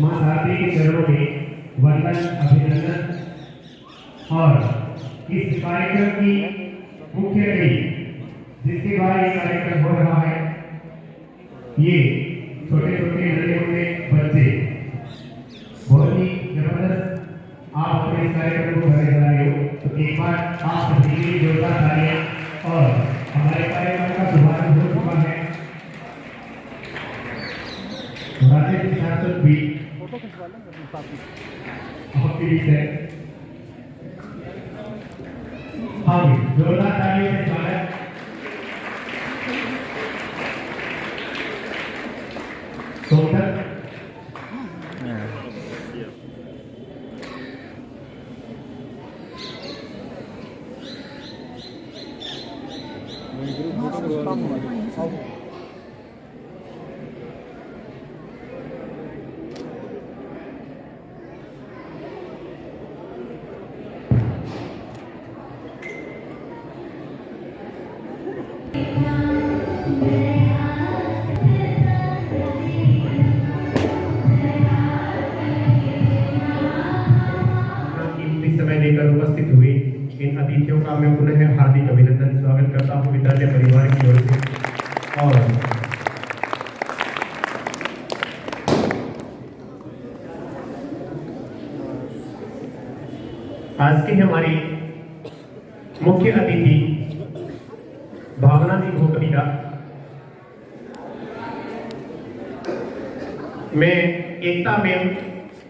मां भारती के चरणों में वंदन अभिनंदन। और इस कार्यक्रम की मुख्य कड़ी जिसके द्वारा ये कार्यक्रम हो रहा है, ये छोटे छोटे नन्हे मुन्ने बच्चे बहुत ही जबरदस्त आप अपने इस कार्यक्रम को करने जा रहे हो, तो एक बार आप सभी के लिए जोरदार तालियां। और हमारे कार्यक्रम का शुभारंभ हो चुका है। राज्य शासक भी आपके बीच है। हाँ, जोरदार तालियों से स्वागत। सोमदत्त समय देकर उपस्थित हुए इन अतिथियों का मैं पुनः हार्दिक अभिनंदन स्वागत करता हूं विद्यालय परिवार की ओर से। और आज के हमारी मुख्य अतिथि भावना जी भोकरिया। मैं एकता में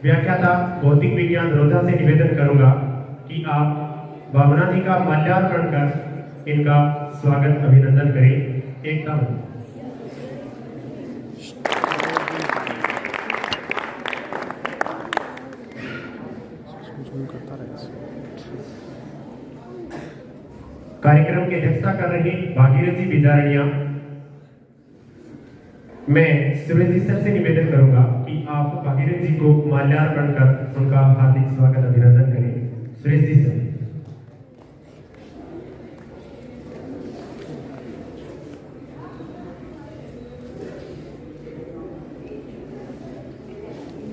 व्याख्याता भौतिक विज्ञान रोधा से निवेदन करूंगा कि आप भावना जी का माल्यार्पण कर इनका स्वागत अभिनंदन करें। एकता में कार्यक्रम की अध्यक्षता कर रही भागीरथी बिजारनिया। मैं सुरेश जी सर से निवेदन करूंगा कि आप भागीरथ जी को माल्यार्पण कर उनका हार्दिक स्वागत अभिनंदन करें। सुरेश जी सर।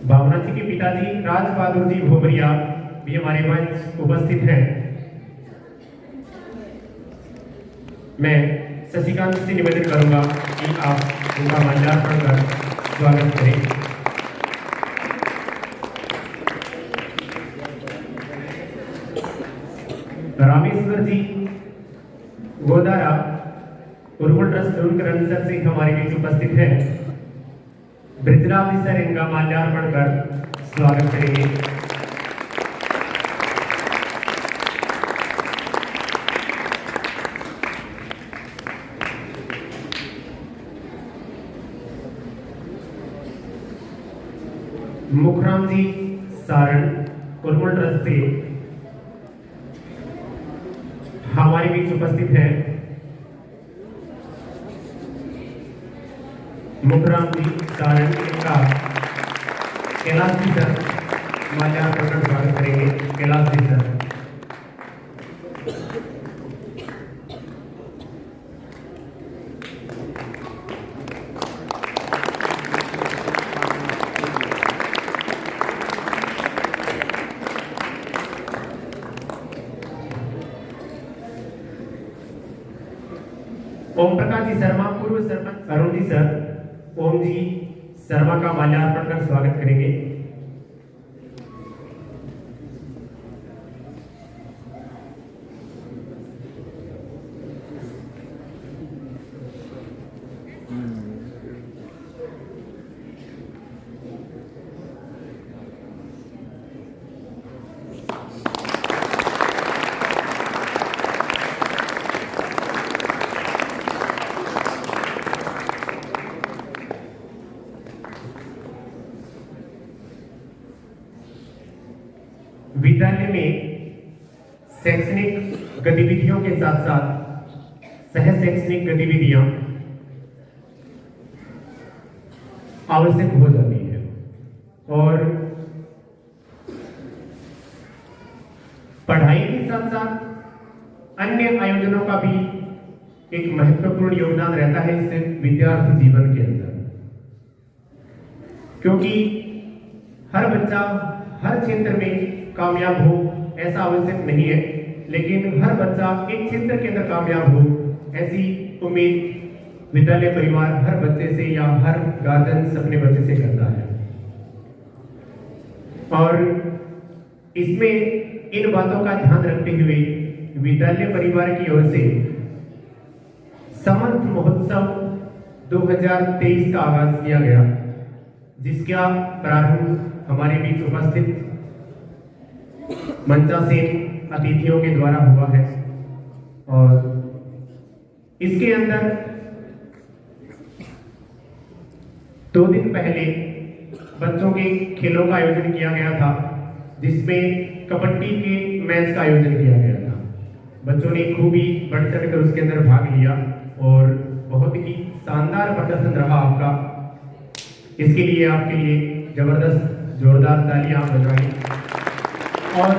भावना जी के पिताजी राज बहादुर जी भोबरिया भी हमारे मंच उपस्थित हैं। मैं शशिकांत से निवेदन करूंगा कि आप उनका माल्यार्पण कर स्वागत करें। रामेश्वर जी गोदारा उर्वल ट्रस्ट सर से हमारे बीच उपस्थित हैं। ब्रिजराज जी सर इनका माल्यार्पण कर स्वागत करेंगे। मुखराम जी सारण उर्वल ट्रस्ट से हमारे बीच उपस्थित हैं। मुखराम जी सारण का कैलाश जी सर माल्यार्पण कर स्वागत करेंगे। कैलाश जी सर। ओम प्रकाश जी शर्मा पूर्व सरपंच अरुण जी सर ओम जी शर्मा का माल्यार्पण कर स्वागत करेंगे। विद्यालय में शैक्षणिक गतिविधियों के साथ साथ सह शैक्षणिक गतिविधियां आवश्यक हो जाती है और पढ़ाई के साथ साथ अन्य आयोजनों का भी एक महत्वपूर्ण योगदान रहता है इस विद्यार्थी जीवन के अंदर, क्योंकि हर बच्चा हर क्षेत्र में कामयाब हो ऐसा आवश्यक नहीं है, लेकिन हर बच्चा एक क्षेत्र के अंदर कामयाब हो ऐसी उम्मीद विद्यालय परिवार हर बच्चे से या हर गार्जियन अपने बच्चे से करता है। और इसमें इन बातों का ध्यान रखते हुए विद्यालय परिवार की ओर से समर्थ महोत्सव 2023 का आगाज किया गया, जिसका प्रारंभ हमारे बीच उपस्थित मंचासीन अतिथियों के द्वारा हुआ है। और इसके अंदर 2 दिन पहले बच्चों के खेलों का आयोजन किया गया था, जिसमें कबड्डी के मैच का आयोजन किया गया था। बच्चों ने खूब ही बढ़ चढ़ कर उसके अंदर भाग लिया और बहुत ही शानदार प्रदर्शन रहा आपका। इसके लिए आपके लिए जबरदस्त जोरदार तालियां बजाएं। और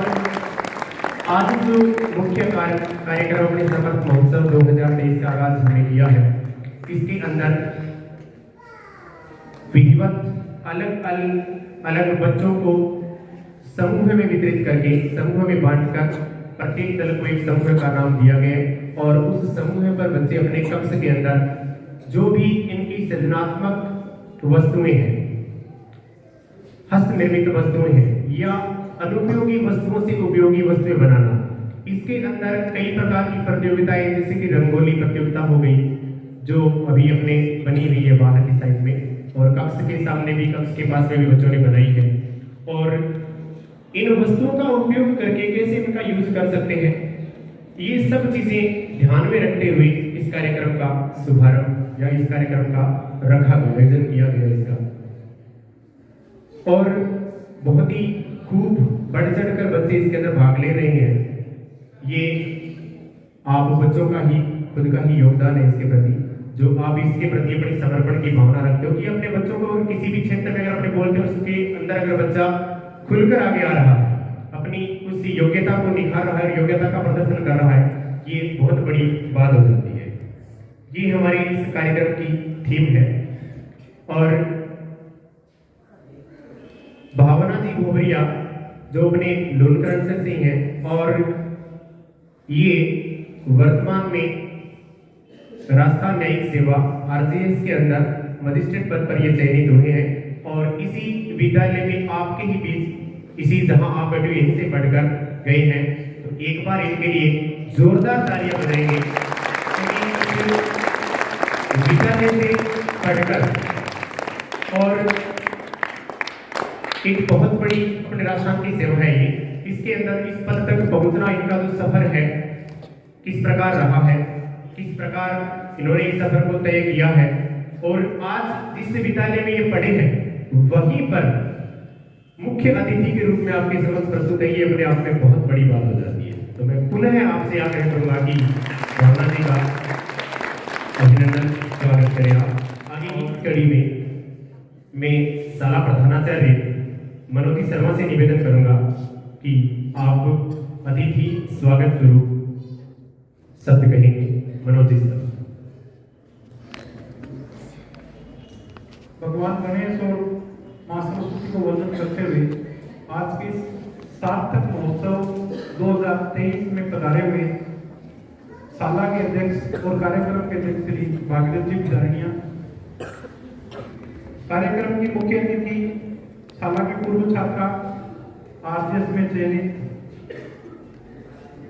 आज जो मुख्य कार्यक्रम अपने समर्थ महोत्सव 2023 का आगाज हमने किया है, इसके अंदर विधिवत अलग बच्चों को समूह में वितरित करके समूह में बांटकर प्रत्येक दल को एक समूह का नाम दिया गया और उस समूह पर बच्चे अपने कक्ष के अंदर जो भी इनकी सृजनात्मक वस्तुएं हैं, हस्त निर्मित वस्तुएं हैं या अनुपयोगी वस्तुओं से उपयोगी वस्तुएं बनाना, इसके अंदर कई प्रकार की प्रतियोगिताएं जैसे कि रंगोली प्रतियोगिता हो गई जो अभी अपने बनी हुई है बाहर की साइड में, और कक्ष के सामने भी कक्ष के पास में भी बच्चों ने बनाई है। और इन वस्तुओं का उपयोग करके कैसे इनका यूज कर सकते हैं, ये सब चीजें ध्यान में रखते हुए इस कार्यक्रम का शुभारंभ या इस कार्यक्रम का आयोजन किया गया इसका। और बहुत ही खूब बढ़ चढ़ कर बच्चे इसके अंदर भाग ले रहे हैं। ये आप बच्चों का ही खुद का ही योगदान है इसके प्रति, जो आप इसके प्रति अपने समर्पण की भावना रखते हो कि अपने बच्चों को किसी भी क्षेत्र में अगर अपने बोलते हो उसके अंदर अगर बच्चा खुलकर आगे आ रहा है, अपनी उस योग्यता को निखार रहा है, योग्यता का प्रदर्शन कर रहा है, ये बहुत बड़ी बात हो जाती है। ये हमारे इस कार्यक्रम की थीम है। और भावना जी घोबरिया जो अपने लोनकरण से हैं और ये वर्तमान में राजस्थान न्यायिक सेवा आरजीएस के अंदर मजिस्ट्रेट पद पर ये चयनित हुए हैं। और इसी विद्यालय में आपके ही बीच इसी जहां आप बैठे यहीं से पढ़कर गए हैं, तो एक बार इनके लिए जोरदार तालियां बजाएंगे। विद्यालय से पढ़कर और एक बहुत बड़ी अपने राजस्थान की सेवा है ये, इसके अंदर इस पद तक पहुंचना इनका जो सफर है किस प्रकार रहा है, किस प्रकार इन्होंने इस सफर को तय किया है। और आज जिस विद्यालय में ये पढ़े हैं वहीं पर मुख्य अतिथि के रूप में आपके समक्ष प्रस्तुत है, ये अपने आप में बहुत बड़ी बात हो जाती है। तो मैं पुनः आपसे आग्रह करूंगा कि भावना जी का अभिनंदन स्वागत करें आप। आगे की कड़ी में मैं शाला प्रधानाचार्य मनोज शर्मा से निवेदन करूंगा कि आप अतिथि स्वागत स्वरूप शब्द कहेंगे। मनोज जी सर। भगवान गणेश और मां सरस्वती को वंदन करते हुए आज के सार्थक महोत्सव 2023 में पधारे हुए शाला के अध्यक्ष और कार्यक्रम के अध्यक्ष श्री भागीरथ जी बिदारणिया, कार्यक्रम की मुख्य अतिथि शाला की पूर्व छात्रा आरजीएस में चयनित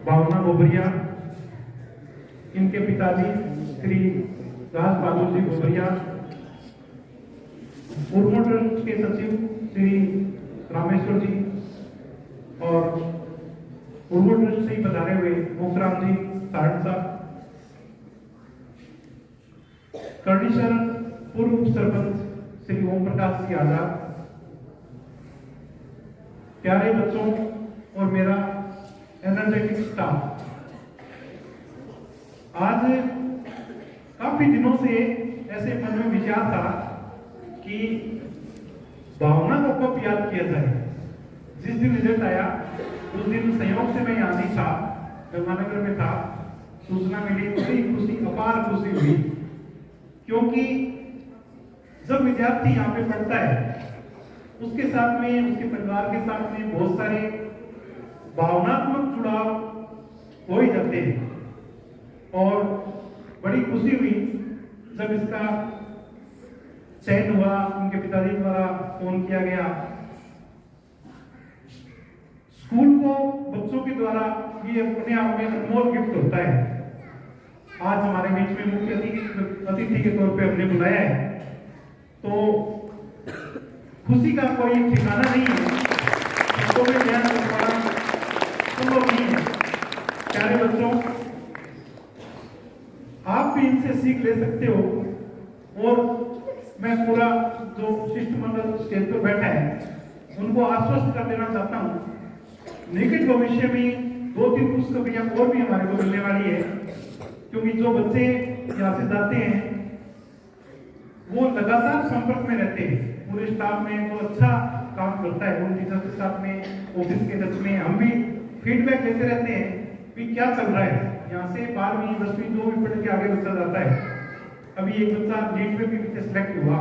भावना घोबरिया, इनके पिताजी श्री राज बहादुर जी घोबरिया, उर्मो ट्रस्ट के सचिव श्री रामेश्वर जी और उर्मो ट्रस्ट से पधारे हुए मोखराम जी सारण साहब, कर्णीशर पूर्व सरपंच श्री ओम प्रकाश जी आजाद, प्यारे बच्चों और मेरा एनर्जेटिक स्टाफ। आज काफी दिनों से ऐसे मन में विचार था कि भावना को कब याद किया जाए। जिस दिन रिजल्ट आया उस दिन संयोग से मैं यहाँ नहीं था, गंगानगर में था, सूचना मिली, बड़ी खुशी, अपार खुशी हुई, क्योंकि जब विद्यार्थी यहाँ पे पढ़ता है उसके साथ में, उसके परिवार के साथ में बहुत सारे भावनात्मक जुड़ाव हो ही जाते हैं। और बड़ी खुशी हुई जब इसका चयन हुआ, उनके पिताजी द्वारा फोन किया गया। स्कूल को बच्चों के द्वारा ये अपने आप में अनमोल गिफ्ट होता है। आज हमारे बीच में मुख्य अतिथि के तौर पे हमने बुलाया है, तो खुशी का कोई ठिकाना नहीं है, तो भी बयान कर पाना संभव नहीं है। प्यारे बच्चों, आप भी इनसे सीख ले सकते हो। और मैं पूरा जो शिष्टमंडल स्टेज पर बैठा है उनको आश्वस्त कर देना चाहता हूं, निकट भविष्य में 2-3 पुस्तकें और भी हमारे को मिलने वाली है, क्योंकि जो बच्चे यहाँ से जाते हैं वो लगातार संपर्क में रहते हैं। पूरे स्टाफ में तो अच्छा काम करता है, उन टीचर के साथ में, ऑफिस के टच में हम भी फीडबैक लेते रहते हैं कि क्या चल रहा है। यहाँ से 12वीं 10वीं जो भी पढ़ के आगे बच्चा जाता है। अभी एक बच्चा नीट में भी सिलेक्ट हुआ।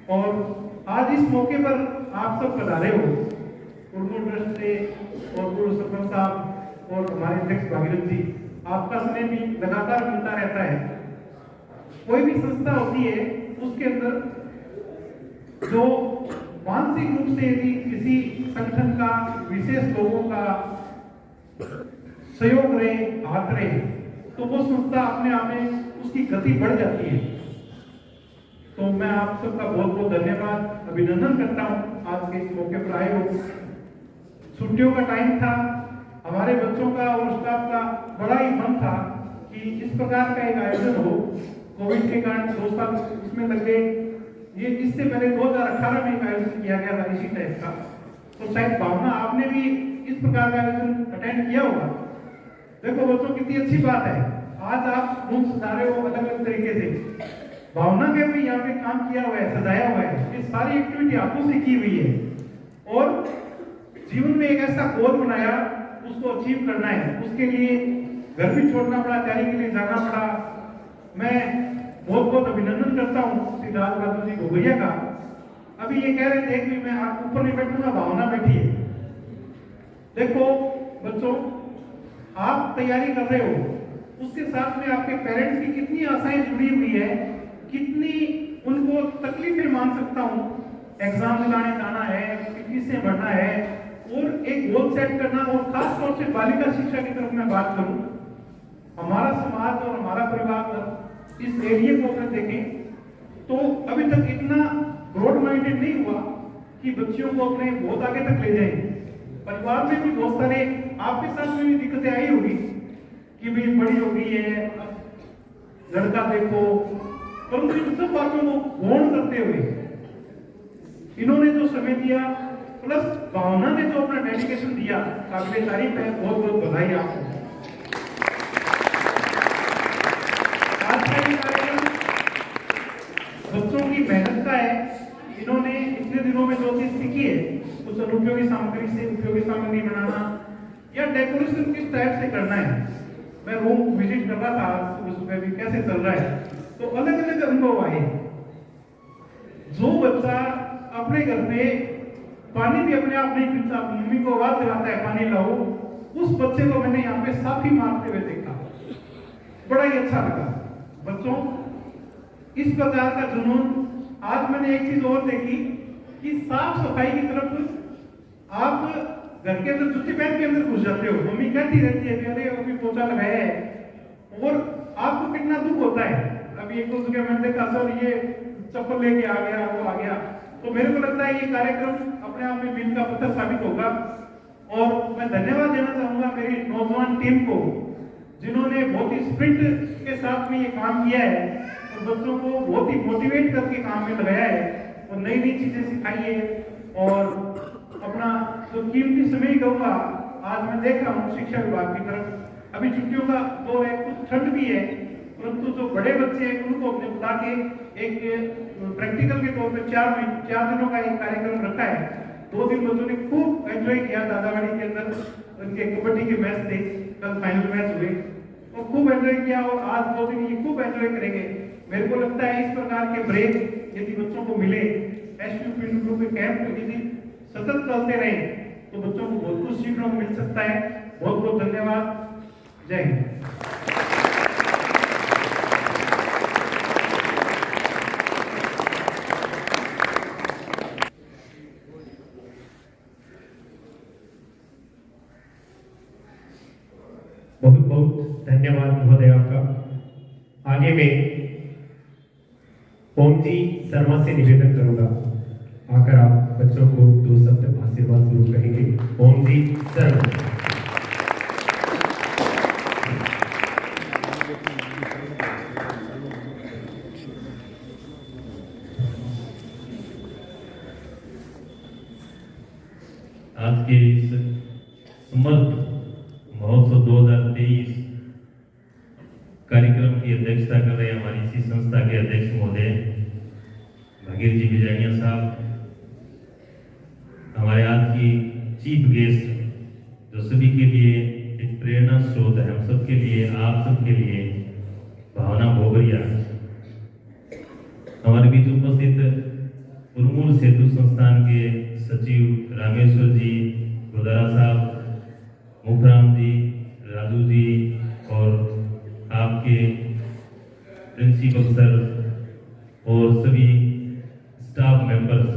और आज इस मौके पर आप सब पधारे हो, उर्दू ट्रस्ट से और गुरु सरपंच साहब और हमारे अध्यक्ष भागीरथ जी, आपका स्नेह भी लगातार मिलता रहता है। कोई भी संस्था होती है उसके अंदर जो मानसिक रूप से यदि किसी संगठन का, विशेष लोगों का सहयोग रहे, हाथ रहे, तो वो संस्था अपने आप में उसकी गति बढ़ जाती है। तो मैं आप सबका बहुत बहुत धन्यवाद, अभिनंदन करता हूं आज के इस मौके पर आए हो। छुट्टियों का टाइम था, हमारे बच्चों का और स्टाफ का बड़ा ही मन था कि इस प्रकार का एक आयोजन हो। कोविड के कारण 2 साल इसमें लग गए। ये इससे पहले 2018 में एक आयोजन किया गया था इसी टाइप का। तो शायद भावना आपने भी इस प्रकार का आयोजन अटेंड किया होगा। देखो बच्चों, कितनी अच्छी बात है, आज आप रूम सजा रहे हो अलग अलग तरीके से। भावना के भी यहाँ पे काम किया हुआ है, सजाया हुआ है। ये सारी एक्टिविटी आपको से की हुई है और जीवन में एक ऐसा गोल बनाया, उसको अचीव करना है। उसके लिए घर भी छोड़ना पड़ा, तैयारी के लिए जाना पड़ा। मैं बहुत बहुत अभिनंदन करता हूँ श्री राज बहादुर जी घोगैया का। अभी ये कह रहे थे कि मैं आप ऊपर नहीं बैठूंगा, भावना बैठी है। देखो बच्चों, आप तैयारी कर रहे हो, उसके साथ में आपके पेरेंट्स की कितनी आशाएं जुड़ी हुई है, कितनी उनको तकलीफें मान सकता हूँ। एग्जाम दिलाने जाना है, फीसें भरना है और एक गोल सेट करना। और खास तौर से बालिका शिक्षा की तरफ मैं बात करूं, हमारा समाज और हमारा परिवार इस एरिया को अगर देखें तो अभी तक इतना ब्रॉड माइंडेड नहीं हुआ कि बच्चियों को अपने बहुत आगे तक ले जाए। परिवार में भी बहुत सारे, आपके साथ में भी दिक्कतें आई होगी कि भाई बड़ी हो गई है, लड़का देखो, परंतु इन सब बातों को गौण करते हुए इन्होंने जो समय दिया, प्लस भावना ने जो अपना डेडिकेशन दिया, काबिले तारीफ है। बहुत बहुत बधाई आपको। आज का ये कार्यक्रम बच्चों की मेहनत का है। इन्होंने इतने दिनों में जो चीज सीखी है, कुछ अनुपयोगी सामग्री से उपयोगी सामग्री बनाना या डेकोरेशन किस टाइप से करना है। मैं रूम विजिट कर रहा था सुबह भी, कैसे चल रहा है, तो अलग अलग अनुभव आए। जो बच्चा अपने घर पे पानी भी अपने आप नहीं पीता, मम्मी को आवाज दिलाता है पानी लाओ, उस बच्चे को मैंने यहाँ पे साफी मारते हुए देखा, बड़ा ही अच्छा लगा। बच्चों, इस प्रकार का जुनून। आज मैंने एक चीज और देखी कि साफ सफाई की तरफ आप घर के अंदर जूते पहन के अंदर घुस जाते हो, मम्मी कहती रहती है अरे अभी पोछा लगाया है, और आपको कितना दुख होता है। अभी एक दो जगह मैंने देखा सर ये चप्पल लेके आ गया, वो आ गया। तो मेरे को लगता है ये कार्यक्रम अपने आप में मील का पत्थर साबित होगा। और मैं धन्यवाद देना चाहूंगा मेरी नौजवान टीम को, जिन्होंने बहुत ही स्प्रिंट के साथ में ये काम किया है और बच्चों को बहुत ही मोटिवेट करके काम में लगाया है और नई नई चीजें सिखाई है। और अपना जो कीमती समय कहूँगा, आज मैं देख रहा हूँ शिक्षा विभाग की तरफ, अभी छुट्टियों का दौर है, कुछ ठंड भी है, परंतु जो बड़े बच्चे हैं उनको अपने बुला के एक प्रैक्टिकल के तौर पे 4 दिनों का एक कार्यक्रम रखा है। 2 दिन बच्चों ने खूब एंजॉय किया। दादावाड़ी के अंदर उनके कबड्डी के मैच थे, कल फाइनल मैच हुए, तो खूब एंजॉय किया और आज 2 दिन ये खूब एंजॉय करेंगे। मेरे को लगता है इस प्रकार के ब्रेक यदि बच्चों को मिले, एसपी फील्ड ग्रुप के कैंप यदि सतत चलते रहे तो बच्चों को बहुत कुछ सीखने को मिल सकता है। बहुत बहुत धन्यवाद। जय हिंद। बहुत बहुत धन्यवाद महोदय आपका। आगे में ओम जी शर्मा से निवेदन करूंगा, आकर आप बच्चों को 2 शब्द आशीर्वाद जरूर कहेंगे। ओम जी शर्मा। आज के इस समर्थ महोत्सव 2023 कार्यक्रम की अध्यक्षता कर रहे हमारी इसी संस्था के अध्यक्ष महोदय भगीर जी बिजानिया साहब, हमारे आज की चीफ गेस्ट जो सभी के लिए एक प्रेरणा स्रोत है, हम सबके लिए, आप सबके लिए, भावना भोगरिया, हमारे बीच उपस्थित उर्मूल सेतु संस्थान के सचिव रामेश्वर जी, गोदारा साहब, मुखराम जी, राजू जी और आपके प्रिंसिपल सर और सभी स्टाफ मेंबर्स,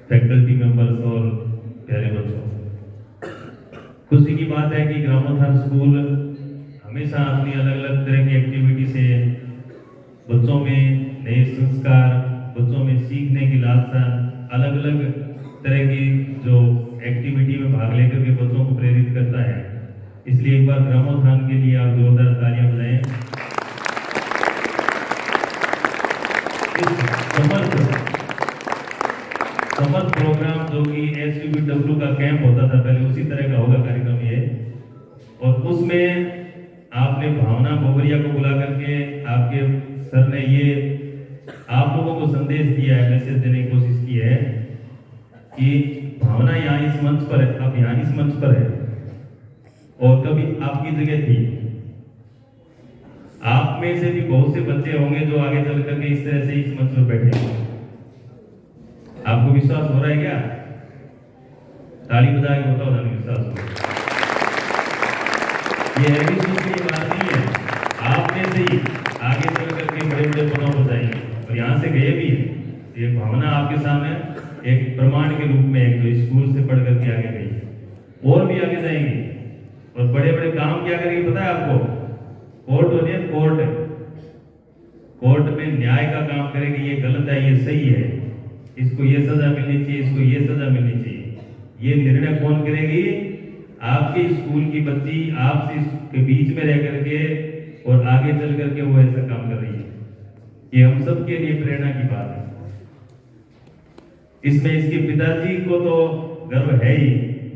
फैकल्टी मेंबर्स और प्यारे बच्चों, खुशी की बात है कि ग्रामोत्थान स्कूल हमेशा अपनी अलग अलग तरह की एक्टिविटी से बच्चों में नए संस्कार, बच्चों में सीखने की लालसा, अलग अलग तरह की जो एक्टिविटी में भाग लेकर के बच्चों को प्रेरित करता है। इसलिए एक बार ग्रामोत्थान के लिए आप जोरदार तालियां बजाएं। समर्थ प्रोग्राम जो कि SUBW का कैंप होता था पहले, उसी तरह का होगा कार्यक्रम ये, और उसमें आपने भावना भोगरिया को बुला करके आपके सर ने ये आप लोगों को संदेश दिया है, मैसेज देने की कोशिश की है कि भावना यहाँ इस मंच पर है, अब यहाँ इस मंच पर है और कभी आपकी जगह थी। आप में से भी बहुत से बच्चे होंगे जो आगे चल करके इस तरह से इस मंच पर बैठे। आपको विश्वास हो रहा है क्या? ताली बजा के बताओ ना विश्वास हो। ये ऐसी सोचने की बात नहीं है, आप में से ही आगे चल करके बड़े बड़े पदों पर जाएंगे और यहाँ से गए भी है। ये भावना आपके सामने एक प्रमाण के रूप में है, जो स्कूल से पढ़ करके आगे गई और भी आगे जाएंगे और बड़े बड़े काम क्या करेंगे पता है आपको? कोर्ट होती है, कोर्ट में न्याय का काम करेंगे, ये गलत है, ये सही है, इसको ये सजा मिलनी चाहिए, इसको ये सजा मिलनी चाहिए। ये निर्णय कौन करेगी? आपके स्कूल की बच्ची आपसे के बीच में रह करके और आगे चल करके वो ऐसा काम कर रही है। ये हम सब के लिए प्रेरणा की बात है। इसमें इसके पिताजी को तो गर्व है ही,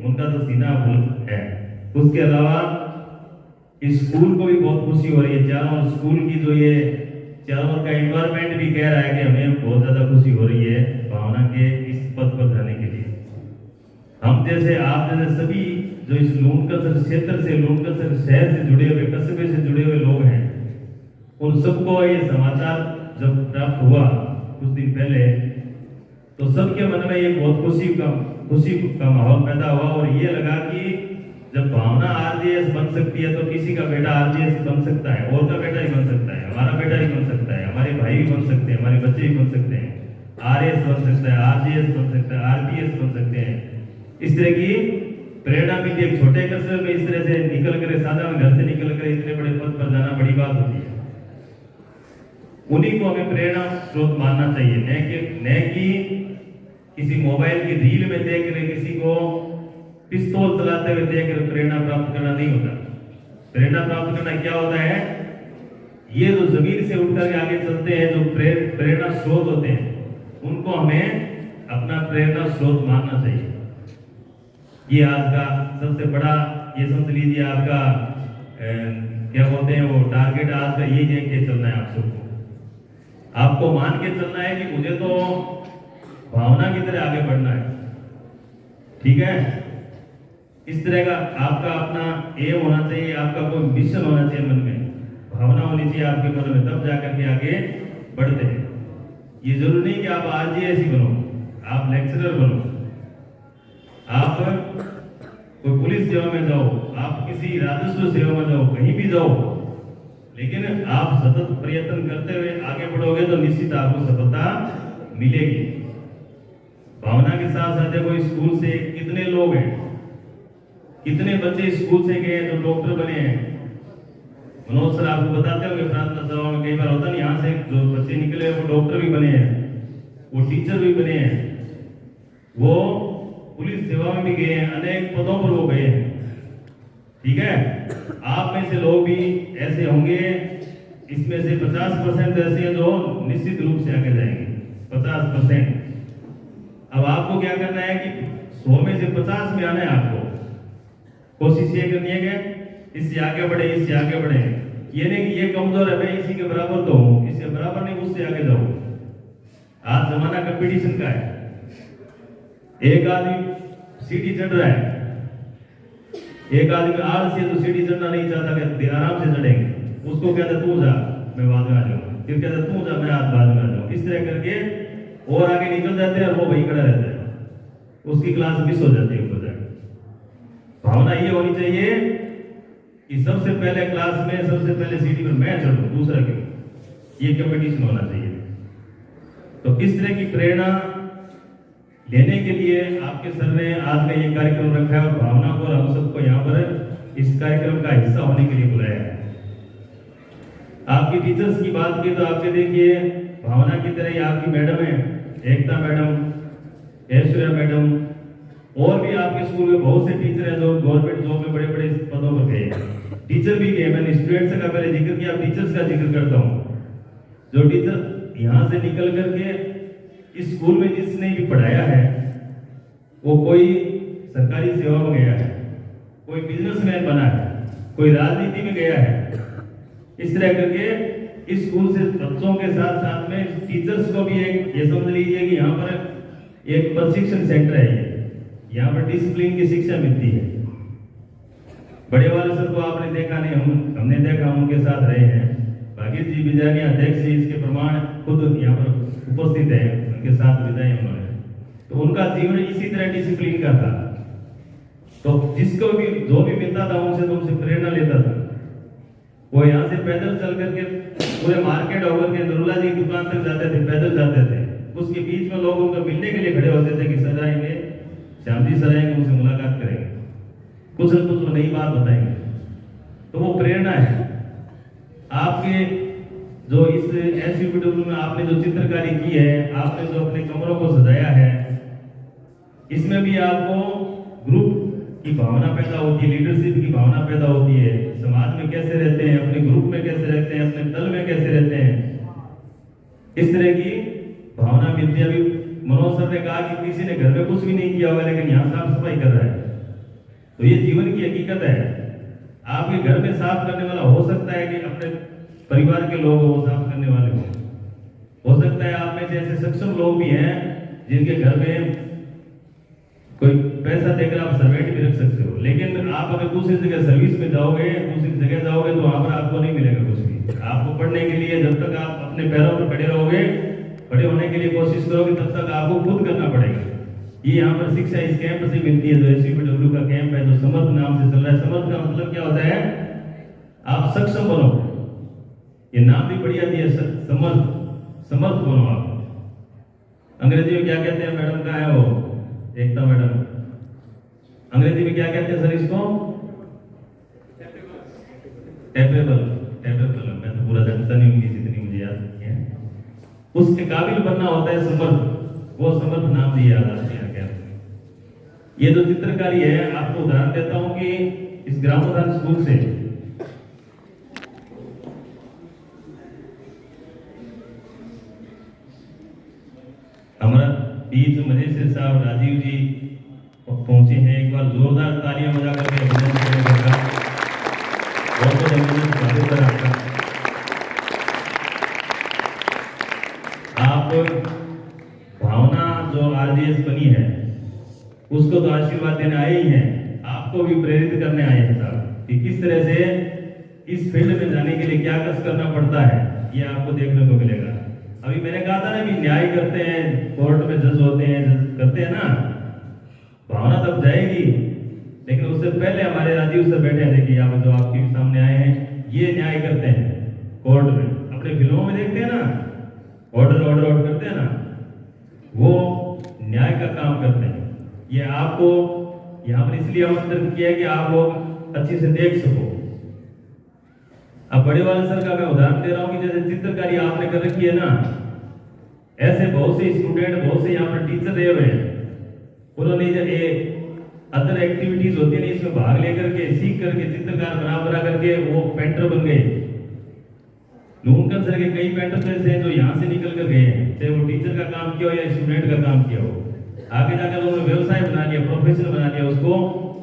उनका तो सीना बुलंद है। उसके अलावा इस स्कूल को भी बहुत खुशी हो रही है। चारों स्कूल की जो ये चारों का एनवायरनमेंट भी कह रहा है कि हमें बहुत ज्यादा खुशी हो रही है भावना के इस पद पर जाने के लिए। हम जैसे आप जैसे सभी जो इस लूणकसर क्षेत्र से, लूणकसर शहर से जुड़े हुए, कस्बे से जुड़े हुए लोग हैं, उन सबको ये समाचार जब प्राप्त हुआ कुछ दिन पहले, तो सबके मन में ये बहुत खुशी का माहौल पैदा हुआ और ये लगा कि जब भावना RJS बन सकती है तो किसी का बेटा RJS बन सकता है, और का बेटा ही बन सकता है, हमारा बेटा ही बन सकता है, हमारे भाई भी बन सकते हैं, हमारे बच्चे भी बन सकते हैं, RS बन सकता है, RJS बन सकता है, RPS बन सकते हैं। इस तरह की प्रेरणा मिलती है। छोटे कस्बे में इस तरह से निकल कर, साधारण घर से निकल कर इतने बड़े पद पर जाना बड़ी बात होती है। उन्हीं को हमें प्रेरणा स्रोत मानना चाहिए, न कि किसी मोबाइल की रील में देख रहे किसी को पिस्तौल चलाते हुए देख कर प्रेरणा प्राप्त करना नहीं होता। प्रेरणा प्राप्त करना क्या होता है? ये जो जमीन से उठकर आगे चलते हैं, जो प्रेरणा स्रोत होते हैं, उनको हमें अपना प्रेरणा स्रोत मानना चाहिए। ये आज का सबसे बड़ा, ये समझ लीजिए आपका क्या बोलते हैं वो टारगेट आज का यही है कि चलना है आप सबको। आपको मान के चलना है कि मुझे तो भावना की तरह आगे बढ़ना है, ठीक है? इस तरह का आपका अपना एम होना चाहिए, आपका कोई मिशन होना चाहिए मन में, भावना होनी चाहिए आपके मन में, तब जाकर के आगे बढ़ते हैं। ये जरूरी नहीं कि आप आरजीएस ही बनो, आप लेक्चरर बनो, आप कोई पुलिस सेवा में जाओ, आप किसी राजस्व सेवा में जाओ, कहीं भी जाओ, लेकिन आप सतत प्रयत्न करते हुए आगे बढ़ोगे तो निश्चित आपको सफलता मिलेगी। भावना के साथ साथ देखो स्कूल से कितने लोग हैं, कितने बच्चे स्कूल से गए जो डॉक्टर बने हैं। मनोज सर आपको बताते होंगे प्रार्थना सभाओं में कई बार होता नहीं, यहाँ से जो बच्चे निकले वो डॉक्टर भी बने हैं, वो टीचर भी बने हैं, वो पुलिस सेवा में भी गए हैं, अनेक पदों पर वो गए हैं। ठीक है, आप में से लोग भी ऐसे होंगे, इसमें से 50% ऐसे हैं जो निश्चित रूप से आगे जाएंगे, 50%। अब आपको क्या करना है कि 100 में से 50 में आना है। आपको कोशिश ये करनी है कि इससे आगे बढ़े, इससे आगे बढ़े। ये नहीं कि ये कमजोर है, मैं इसी के बराबर तो हूं, इससे बराबर नहीं, उससे आगे जाऊं। आज जमाना कंपटीशन का है। एक आदमी सीढ़ी चढ़ रहा है, एक आदमी आलसी है तो सीढ़ी चढ़ना नहीं चाहता कि आराम से चढ़ेंगे, उसको कहता तू जा मैं बाद में आ जाऊँ, फिर कहता तू जा मैं आज बाद में आ जाऊँ। इस तरह करके और आगे निकल जाते हैं और वो वहीं खड़ा रहता है, उसकी क्लास मिस हो जाती है ऊपर जाकर। भावना ये होनी चाहिए कि सबसे पहले क्लास में सबसे पहले सीढ़ी पर मैं चढ़ूं, दूसरा क्यों, ये कंपटीशन होना चाहिए। तो किस तरह की प्रेरणा लेने के लिए आपके सर ने आज का ये कार्यक्रम रखा है और भावना को और हम सबको यहाँ पर इस कार्यक्रम का हिस्सा होने के लिए बुलाया है। आपकी टीचर्स की बात की तो आपके देखिए भावना की तरह ही आपकी मैडम है, एकता मैडम, ऐश्वर्या मैडम, और भी आपके स्कूल में बहुत से टीचर हैं जो गवर्नमेंट जॉब में बड़े बड़े पदों पर गए हैं। टीचर भी गए, मैंने स्टूडेंट्स का पहले जिक्र किया, टीचर्स का जिक्र करता हूँ। जो टीचर यहाँ से निकल करके इस स्कूल में जिसने भी पढ़ाया है वो कोई सरकारी सेवा में गया है, कोई बिजनेसमैन बना है, कोई राजनीति में गया है। इस तरह करके इस स्कूल से बच्चों के साथ साथ में टीचर्स को भी एक ये समझ लीजिए कि यहाँ पर एक प्रशिक्षण सेंटर है, यहाँ पर डिसिप्लिन की शिक्षा मिलती है। बड़े वाले सर को आपने देखा नहीं, हमने देखा, हम उनके साथ रहे हैं। भागीर जी विजय अध्यक्ष जी इसके प्रमाण खुद यहाँ पर उपस्थित है, उनके साथ विदाई उन्होंने। तो उनका जीवन इसी तरह डिसिप्लिन का था। तो जिसको भी जो भी मिलता था उनसे तो उनसे प्रेरणा लेता था। वो यहाँ से पैदल चल करके पूरे मार्केट होकर के नरूला जी की दुकान तक जाते थे, पैदल जाते थे। उसके बीच में लोग उनको मिलने के लिए खड़े होते थे कि सर आएंगे, श्याम जी सर आएंगे, उनसे मुलाकात करेंगे, कुछ न कुछ नई बात बताएंगे। तो वो प्रेरणा है। आपके जो इस एसयूपीडब्ल्यू में आपने जो चित्रकारी की है, आपने जो अपने कमरों को सजाया है, इसमें भी आपको ग्रुप की भावना पैदा होती है, लीडरशिप की भावना पैदा होती है। समाज में कैसे रहते हैं, अपने ग्रुप में कैसे रहते हैं, अपने दल में कैसे रहते हैं, इस तरह की भावना मिलती है। अभी मनोज सर ने कहा कि किसी ने घर में कुछ भी नहीं किया होगा लेकिन यहाँ साफ सफाई कर रहा है, तो ये जीवन की हकीकत है। आपके घर में साफ करने वाला हो सकता है कि अपने परिवार के लोग हो, साफ करने वाले हो सकता है आप में से ऐसे सक्षम लोग भी हैं जिनके घर में कोई पैसा देकर आप सर्वेंट भी रख सकते हो, लेकिन आप अगर दूसरी जगह सर्विस में जाओगे, दूसरी जगह जाओगे तो वहां पर आपको नहीं मिलेगा कुछ भी। आपको पढ़ने के लिए जब तक आप अपने पैरों पर खड़े रहोगे, खड़े होने के लिए कोशिश करोगे, तब तक आपको खुद करना पड़ेगा। ये यहाँ पर शिक्षा इस कैंप से मिलती है, जो एसयूपीडब्ल्यू का कैंप है, जो समर्थ नाम से चल रहा है। समर्थ का मतलब क्या होता है? आप सक्षम बनो, ये नाम भी बढ़िया दिया, समर्थ बनो आप। अंग्रेजी में क्या कहते हैं, मैडम का है वो एकता मैडम, अंग्रेजी में क्या कहते हैं सर इसको? कैपेबल। मैं तो पूरा जानता नहीं, इंग्लिश इतनी मुझे याद नहीं है। उसके काबिल बनना होता है समर्थ, वो समर्थ नाम दिया आपने यहाँ कैंप। ये जो चित्रकारी है, आपको उदाहरण देता हूँ कि इस ग्रामोद्यान स्कूल से हमारा बीच मजेशिर साहब राजीव जी पहुंचे हैं। एक बार जोरदार तालियां बजा करके अभिनंदन करेंगे। बहुत बहुत अभिनंदन स्वागत है आपका। आप भावना जो आरजीएस बनी है उसको तो आशीर्वाद देने आए ही हैं, आपको भी प्रेरित करने आए हैं साहब कि किस तरह से इस फील्ड में जाने के लिए क्या कष्ट करना पड़ता है, ये आपको देखने को मिलेगा। अभी मैंने कहा था ना, भी न्याय करते हैं, कोर्ट में जज होते हैं, जज करते हैं ना, भावना तब जाएगी। लेकिन उससे पहले हमारे राजीव सर बैठे हैं, देखिए यहाँ जो आपके सामने आए हैं, ये न्याय करते हैं कोर्ट में। अपने फिल्मों में देखते हैं ना, ऑर्डर ऑर्डर ऑर्डर करते हैं ना, वो न्याय का काम करते हैं। ये आपको यहाँ पर इसलिए आमंत्रित किया है कि आप लोग अच्छे से देख सको। अब बड़े वाले सर का मैं उदाहरण दे रहा हूँ कि जैसे चित्रकारी आपने कर रखी है ना, ऐसे बहुत से स्टूडेंट, बहुत से यहाँ पर टीचर रहे हुए हैं, उन्होंने ये अदर एक्टिविटीज होती है इसमें भाग लेकर के, सीख करके, चित्रकार बना करके वो पेंटर बन गए। लूनकर सर के कई पेंटर ऐसे हैं जो यहाँ से निकल कर गए हैं, चाहे वो टीचर का काम किया हो या स्टूडेंट का काम किया हो, आगे जाकर उन्होंने व्यवसाय बना लिया, प्रोफेशन बना लिया उसको।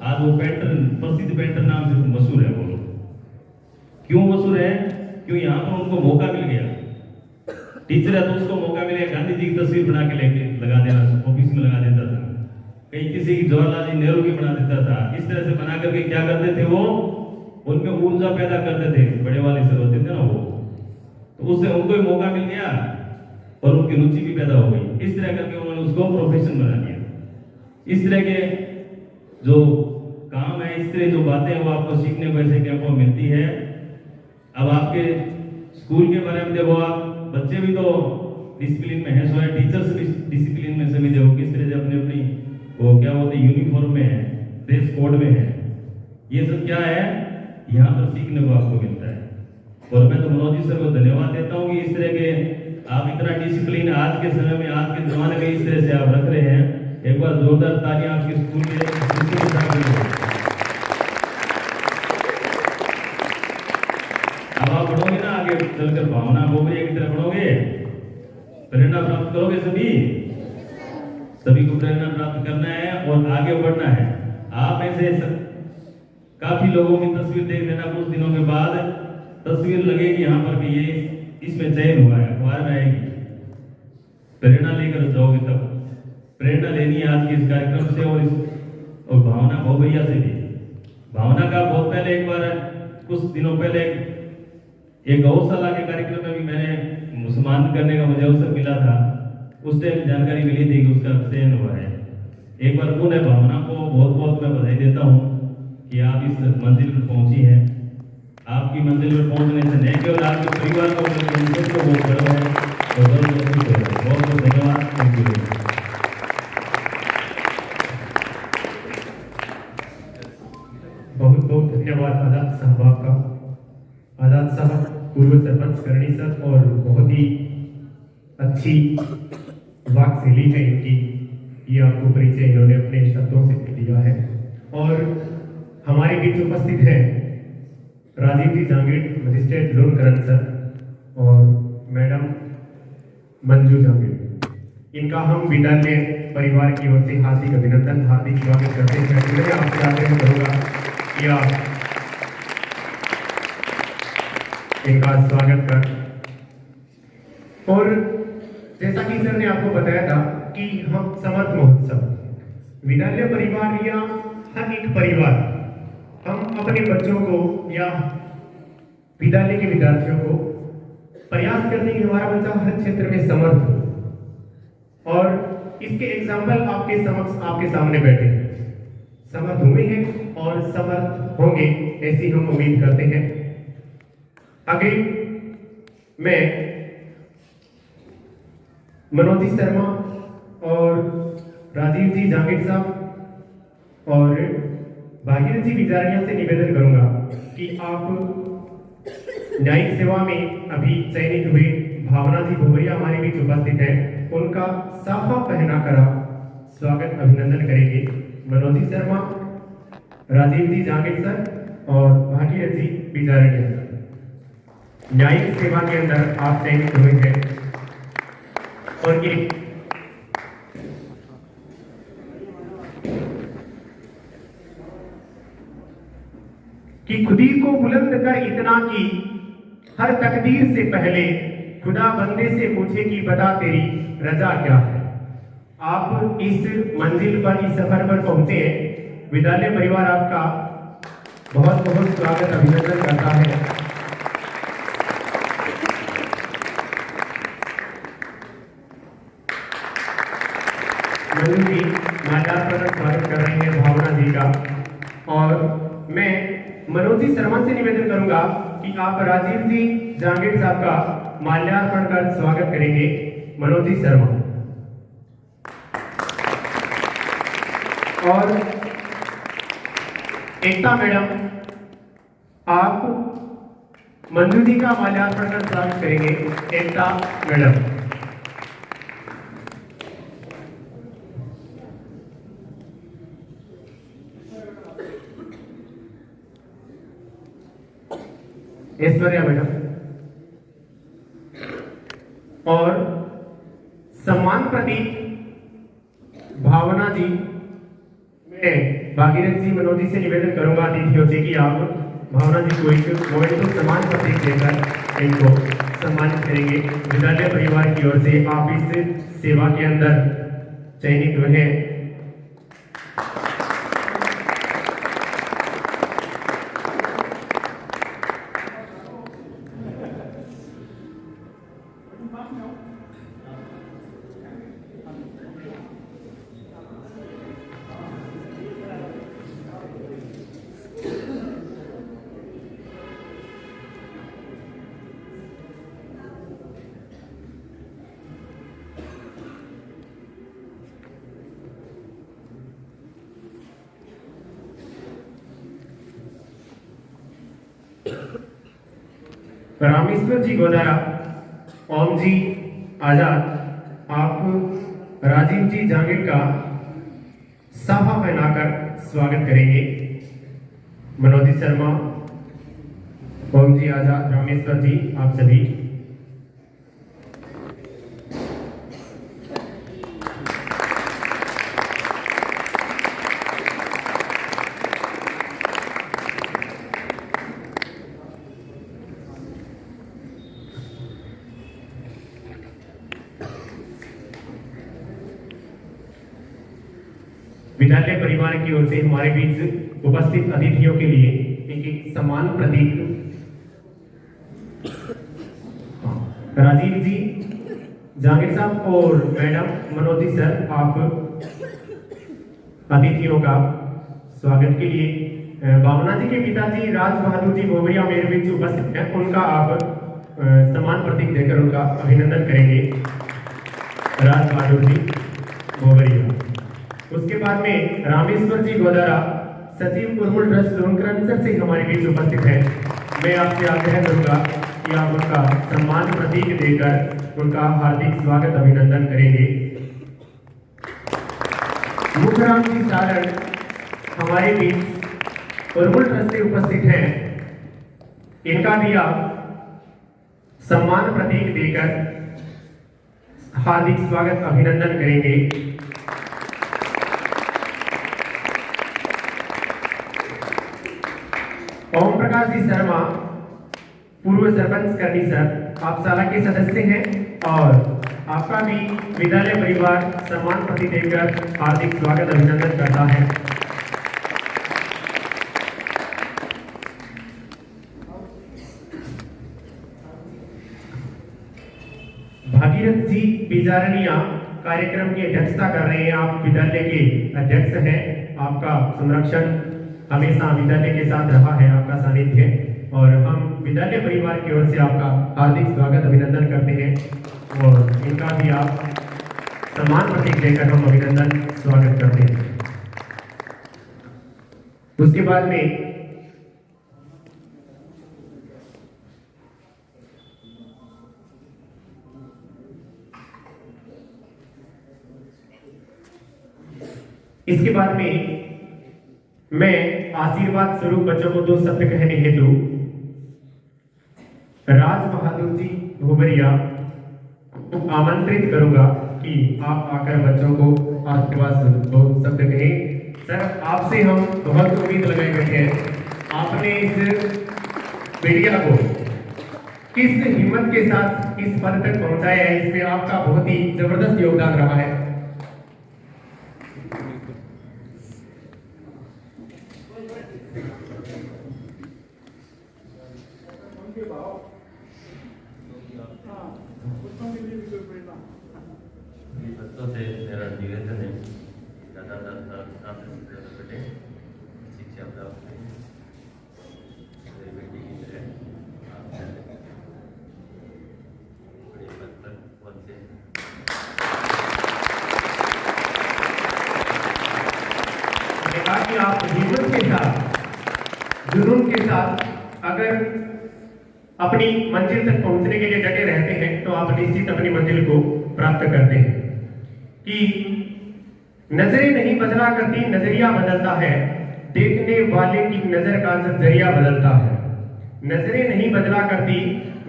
आज वो पेंटर, प्रसिद्ध पेंटर नाम से मशहूर है वो लोग। क्यों मशहूर है? क्यों यहाँ पर उनको मौका मिल गया। टीचर है तो उसको मौका मिलेगा, गांधी जी की तस्वीर बना के लेके लगा देना, ऑफिस में लगा देता था, कहीं किसी की जवाहरलाल जी नेहरू की बना देता था। इस तरह से बना करके क्या करते थे वो, उनमें ऊर्जा पैदा करते थे, बड़े वाले सर होते थे ना वो, तो उससे उनको ही मौका मिल गया और उनकी रुचि भी पैदा हो गई। इस तरह करके उन्होंने उसको प्रोफेशन बना लिया। इस तरह के जो काम है, इस तरह जो बातें हैं वो आपको सीखने को ऐसे कैंपों में मिलती है। अब आपके स्कूल के बारे में देखो, आप बच्चे भी तो डिसिप्लिन में है, सो है टीचर्स भी डिसिप्लिन में सभी देखो किस तरह से अपनी अपनी वो क्या बोलते हैं यूनिफॉर्म में है, ड्रेस कोड में है। ये सब क्या है, यहाँ पर सीखने को आपको मिलता है। और मैं तो मनोज जी सर को धन्यवाद देता हूँ कि इस तरह के आप इतना डिसिप्लिन आज के समय में, आज के जमाने में इस तरह से आप रख रहे हैं। एक बार जोरदार तालियां आपके स्कूल के अब आप बढ़ोगे ना आगे चलकर, भावना बोबरिया की तरफ बढ़ोगे, प्रेरणा प्राप्त करोगे। सभी को प्रेरणा प्राप्त करना है और आगे बढ़ना है। आप ऐसे काफी लोगों की तस्वीर देख लेना, कुछ दिनों के बाद तस्वीर लगेगी यहाँ पर कि ये इसमें चयन हुआ है, अखबार में आएगी, प्रेरणा लेकर जाओगे। तब प्रेरणा लेनी है आज के इस कार्यक्रम से और भावना भोबैया से भी। भावना का बहुत पहले एक बार, कुछ दिनों पहले एक गौशाला के कार्यक्रम में भी मैंने सम्मान करने का मुझे अवसर मिला था। उस टाइम जानकारी मिली थी कि उसका चयन हुआ है। एक बार पुनः भावना को बहुत बहुत मैं बधाई देता हूँ कि आप इस मंजिल पर पहुंची हैं। आपकी मंजिल पर पहुंचने से नहीं केवल आपके परिवार को बहुत गर्व है और बहुत बहुत धन्यवाद। Thank you. बहुत बहुत धन्यवाद आजाद साहब आपका। आजाद साहब पूर्व सरपंच करणी सर, और बहुत ही अच्छी वाक शैली है इनकी, ये आपको परिचय इन्होंने अपने शब्दों से दिया है। और हमारे बीच उपस्थित है राजीव जी जांगीड़, मजिस्ट्रेट लूनकरण सर और मैडम मंजू जांगीड़। इनका हम विद्यालय परिवार की ओर से हार्दिक अभिनंदन, हार्दिक स्वागत करते हैं। मैं आपसे आग्रह करूंगा कि आप इनका स्वागत कर। और जैसा कि सर ने आपको बताया था कि हम समर्थ महोत्सव, विद्यालय परिवार या हर एक परिवार, हम अपने बच्चों को या विद्यालय के विद्यार्थियों को प्रयास करते हैं कि हमारा बच्चा हर क्षेत्र में समर्थ हो। और इसके एग्जाम्पल आपके समक्ष, आपके सामने बैठे हैं, समर्थ हुए हैं और समर्थ होंगे, ऐसी हम उम्मीद करते हैं। आगे मैं मनोज जी शर्मा और राजीव जी जांगीड़ साहब और भागीरथ जी बिजारिया से निवेदन करूंगा कि आप न्यायिक सेवा में अभी चयनित हुए भावना जी भोबरिया हमारे बीच उपस्थित हैं, उनका साफा पहना कर आप स्वागत अभिनंदन करेंगे। मनोज जी शर्मा, राजीव जी जांगीड़ सर और भागीरथ जी बिजारिया सर, न्यायिक सेवा के अंदर आप चयनित हुए हैं। और ये कि खुदी को बुलंद कर इतना कि हर तकदीर से पहले खुदा बंदे से पूछे कि बता तेरी रजा क्या है। आप इस मंजिल पर, इस सफर पर पहुंचे हैं। विद्यालय परिवार आपका बहुत बहुत स्वागत अभिनंदन करता है। मंजू जी माल्यार्पण का स्वागत कर रहे हैं भावना जी का। और मैं मनोज जी शर्मा से निवेदन करूंगा कि आप राजीव जी जहांगीर साहब का माल्यार्पण कर स्वागत करेंगे। मनोज जी शर्मा। और एकता मैडम, आप मंजू जी का माल्यार्पण कर स्वागत करेंगे। एकता मैडम। ऐश्वर्या मैडम। और सम्मान प्रतीक भावना जी। मैं भागीरथ जी मनोज जी से निवेदन करूंगा अतिथियों से कि आप भावना जी को एक मोमेंटो सम्मान प्रतीक देकर इनको सम्मानित करेंगे। विद्यालय परिवार की ओर से आप इस सेवा के अंदर चयनित हुए हैं। रामेश्वर जी गोदारा, ओम जी आजाद, आप राजीव जी जहांगीर का साफा पहनाकर स्वागत करेंगे। मनोज जी शर्मा, ओम जी आजाद, रामेश्वर जी, आप सभी। विद्यालय परिवार की ओर से हमारे बीच उपस्थित अतिथियों के लिए एक सम्मान प्रतीक राजीव जी जहांगीर साहब और मैडम मनोज जी सर, आप अतिथियों का स्वागत के लिए भावना जी के पिताजी राज बहादुर जी भोवरिया मेरे बीच उपस्थित हैं, उनका आप सम्मान प्रतीक देकर उनका अभिनंदन करेंगे। राज बहादुर जी भोवरिया। उसके बाद में रामेश्वर जी गोदारा, सचिव उर्मुल ट्रस्ट लोनक्रंसर से हमारे बीच उपस्थित हैं। मैं आपसे आग्रह करूंगा कि आप उनका सम्मान प्रतीक देकर उनका हार्दिक स्वागत अभिनंदन करेंगे। मुखराम जी सारण हमारे बीच उर्मुल ट्रस्ट से उपस्थित हैं, इनका भी आप सम्मान प्रतीक देकर हार्दिक स्वागत अभिनंदन करेंगे। ओम प्रकाश जी शर्मा, पूर्व सरपंच करनी सर, आप शाला के सदस्य हैं और आपका भी विद्यालय परिवार सम्मान प्रतीक देकर हार्दिक स्वागत अभिनंदन करता है। भागीरथ जी बिजारनिया कार्यक्रम की अध्यक्षता कर रहे हैं। आप विद्यालय के अध्यक्ष हैं, आपका संरक्षण हमेशा विद्यालय के साथ रहा है, आपका सानिध्य है और हम विद्यालय परिवार की ओर से आपका हार्दिक स्वागत अभिनंदन करते हैं और इनका भी आप सम्मान प्रतीक देकर हम अभिनंदन स्वागत करते हैं। उसके बाद में इसके बाद में मैं आशीर्वाद स्वरूप बच्चों को 2 शब्द कहने हेतु राज बहादुर जी भोवरिया को आमंत्रित करूंगा कि आप आकर बच्चों को आशीर्वाद 2 शब्द कहें। सर, आपसे हम बहुत उम्मीद लगाए बैठे हैं। आपने इस मीडिया को किस हिम्मत के साथ इस पद तक पहुंचाया है, इसमें आपका बहुत ही जबरदस्त योगदान रहा है। बच्चों से मेरा निवेदन है ज़्यादा से ज़्यादा पढ़े, शिक्षा प्राप्त करें। मेरी बेटी की है आप बड़े पद पर पहुँचे। मैंने कहा कि आप हिम्मत के साथ, जुनून के साथ अगर अपनी मंजिल तक पहुंचने के लिए डटे रहते हैं तो आप निश्चित अपनी मंजिल को प्राप्त करते हैं। कि नजरें नहीं बदला करती, नजरिया बदलता है, देखने वाले की नजर का नजरिया बदलता है। नजरें नहीं बदला करती,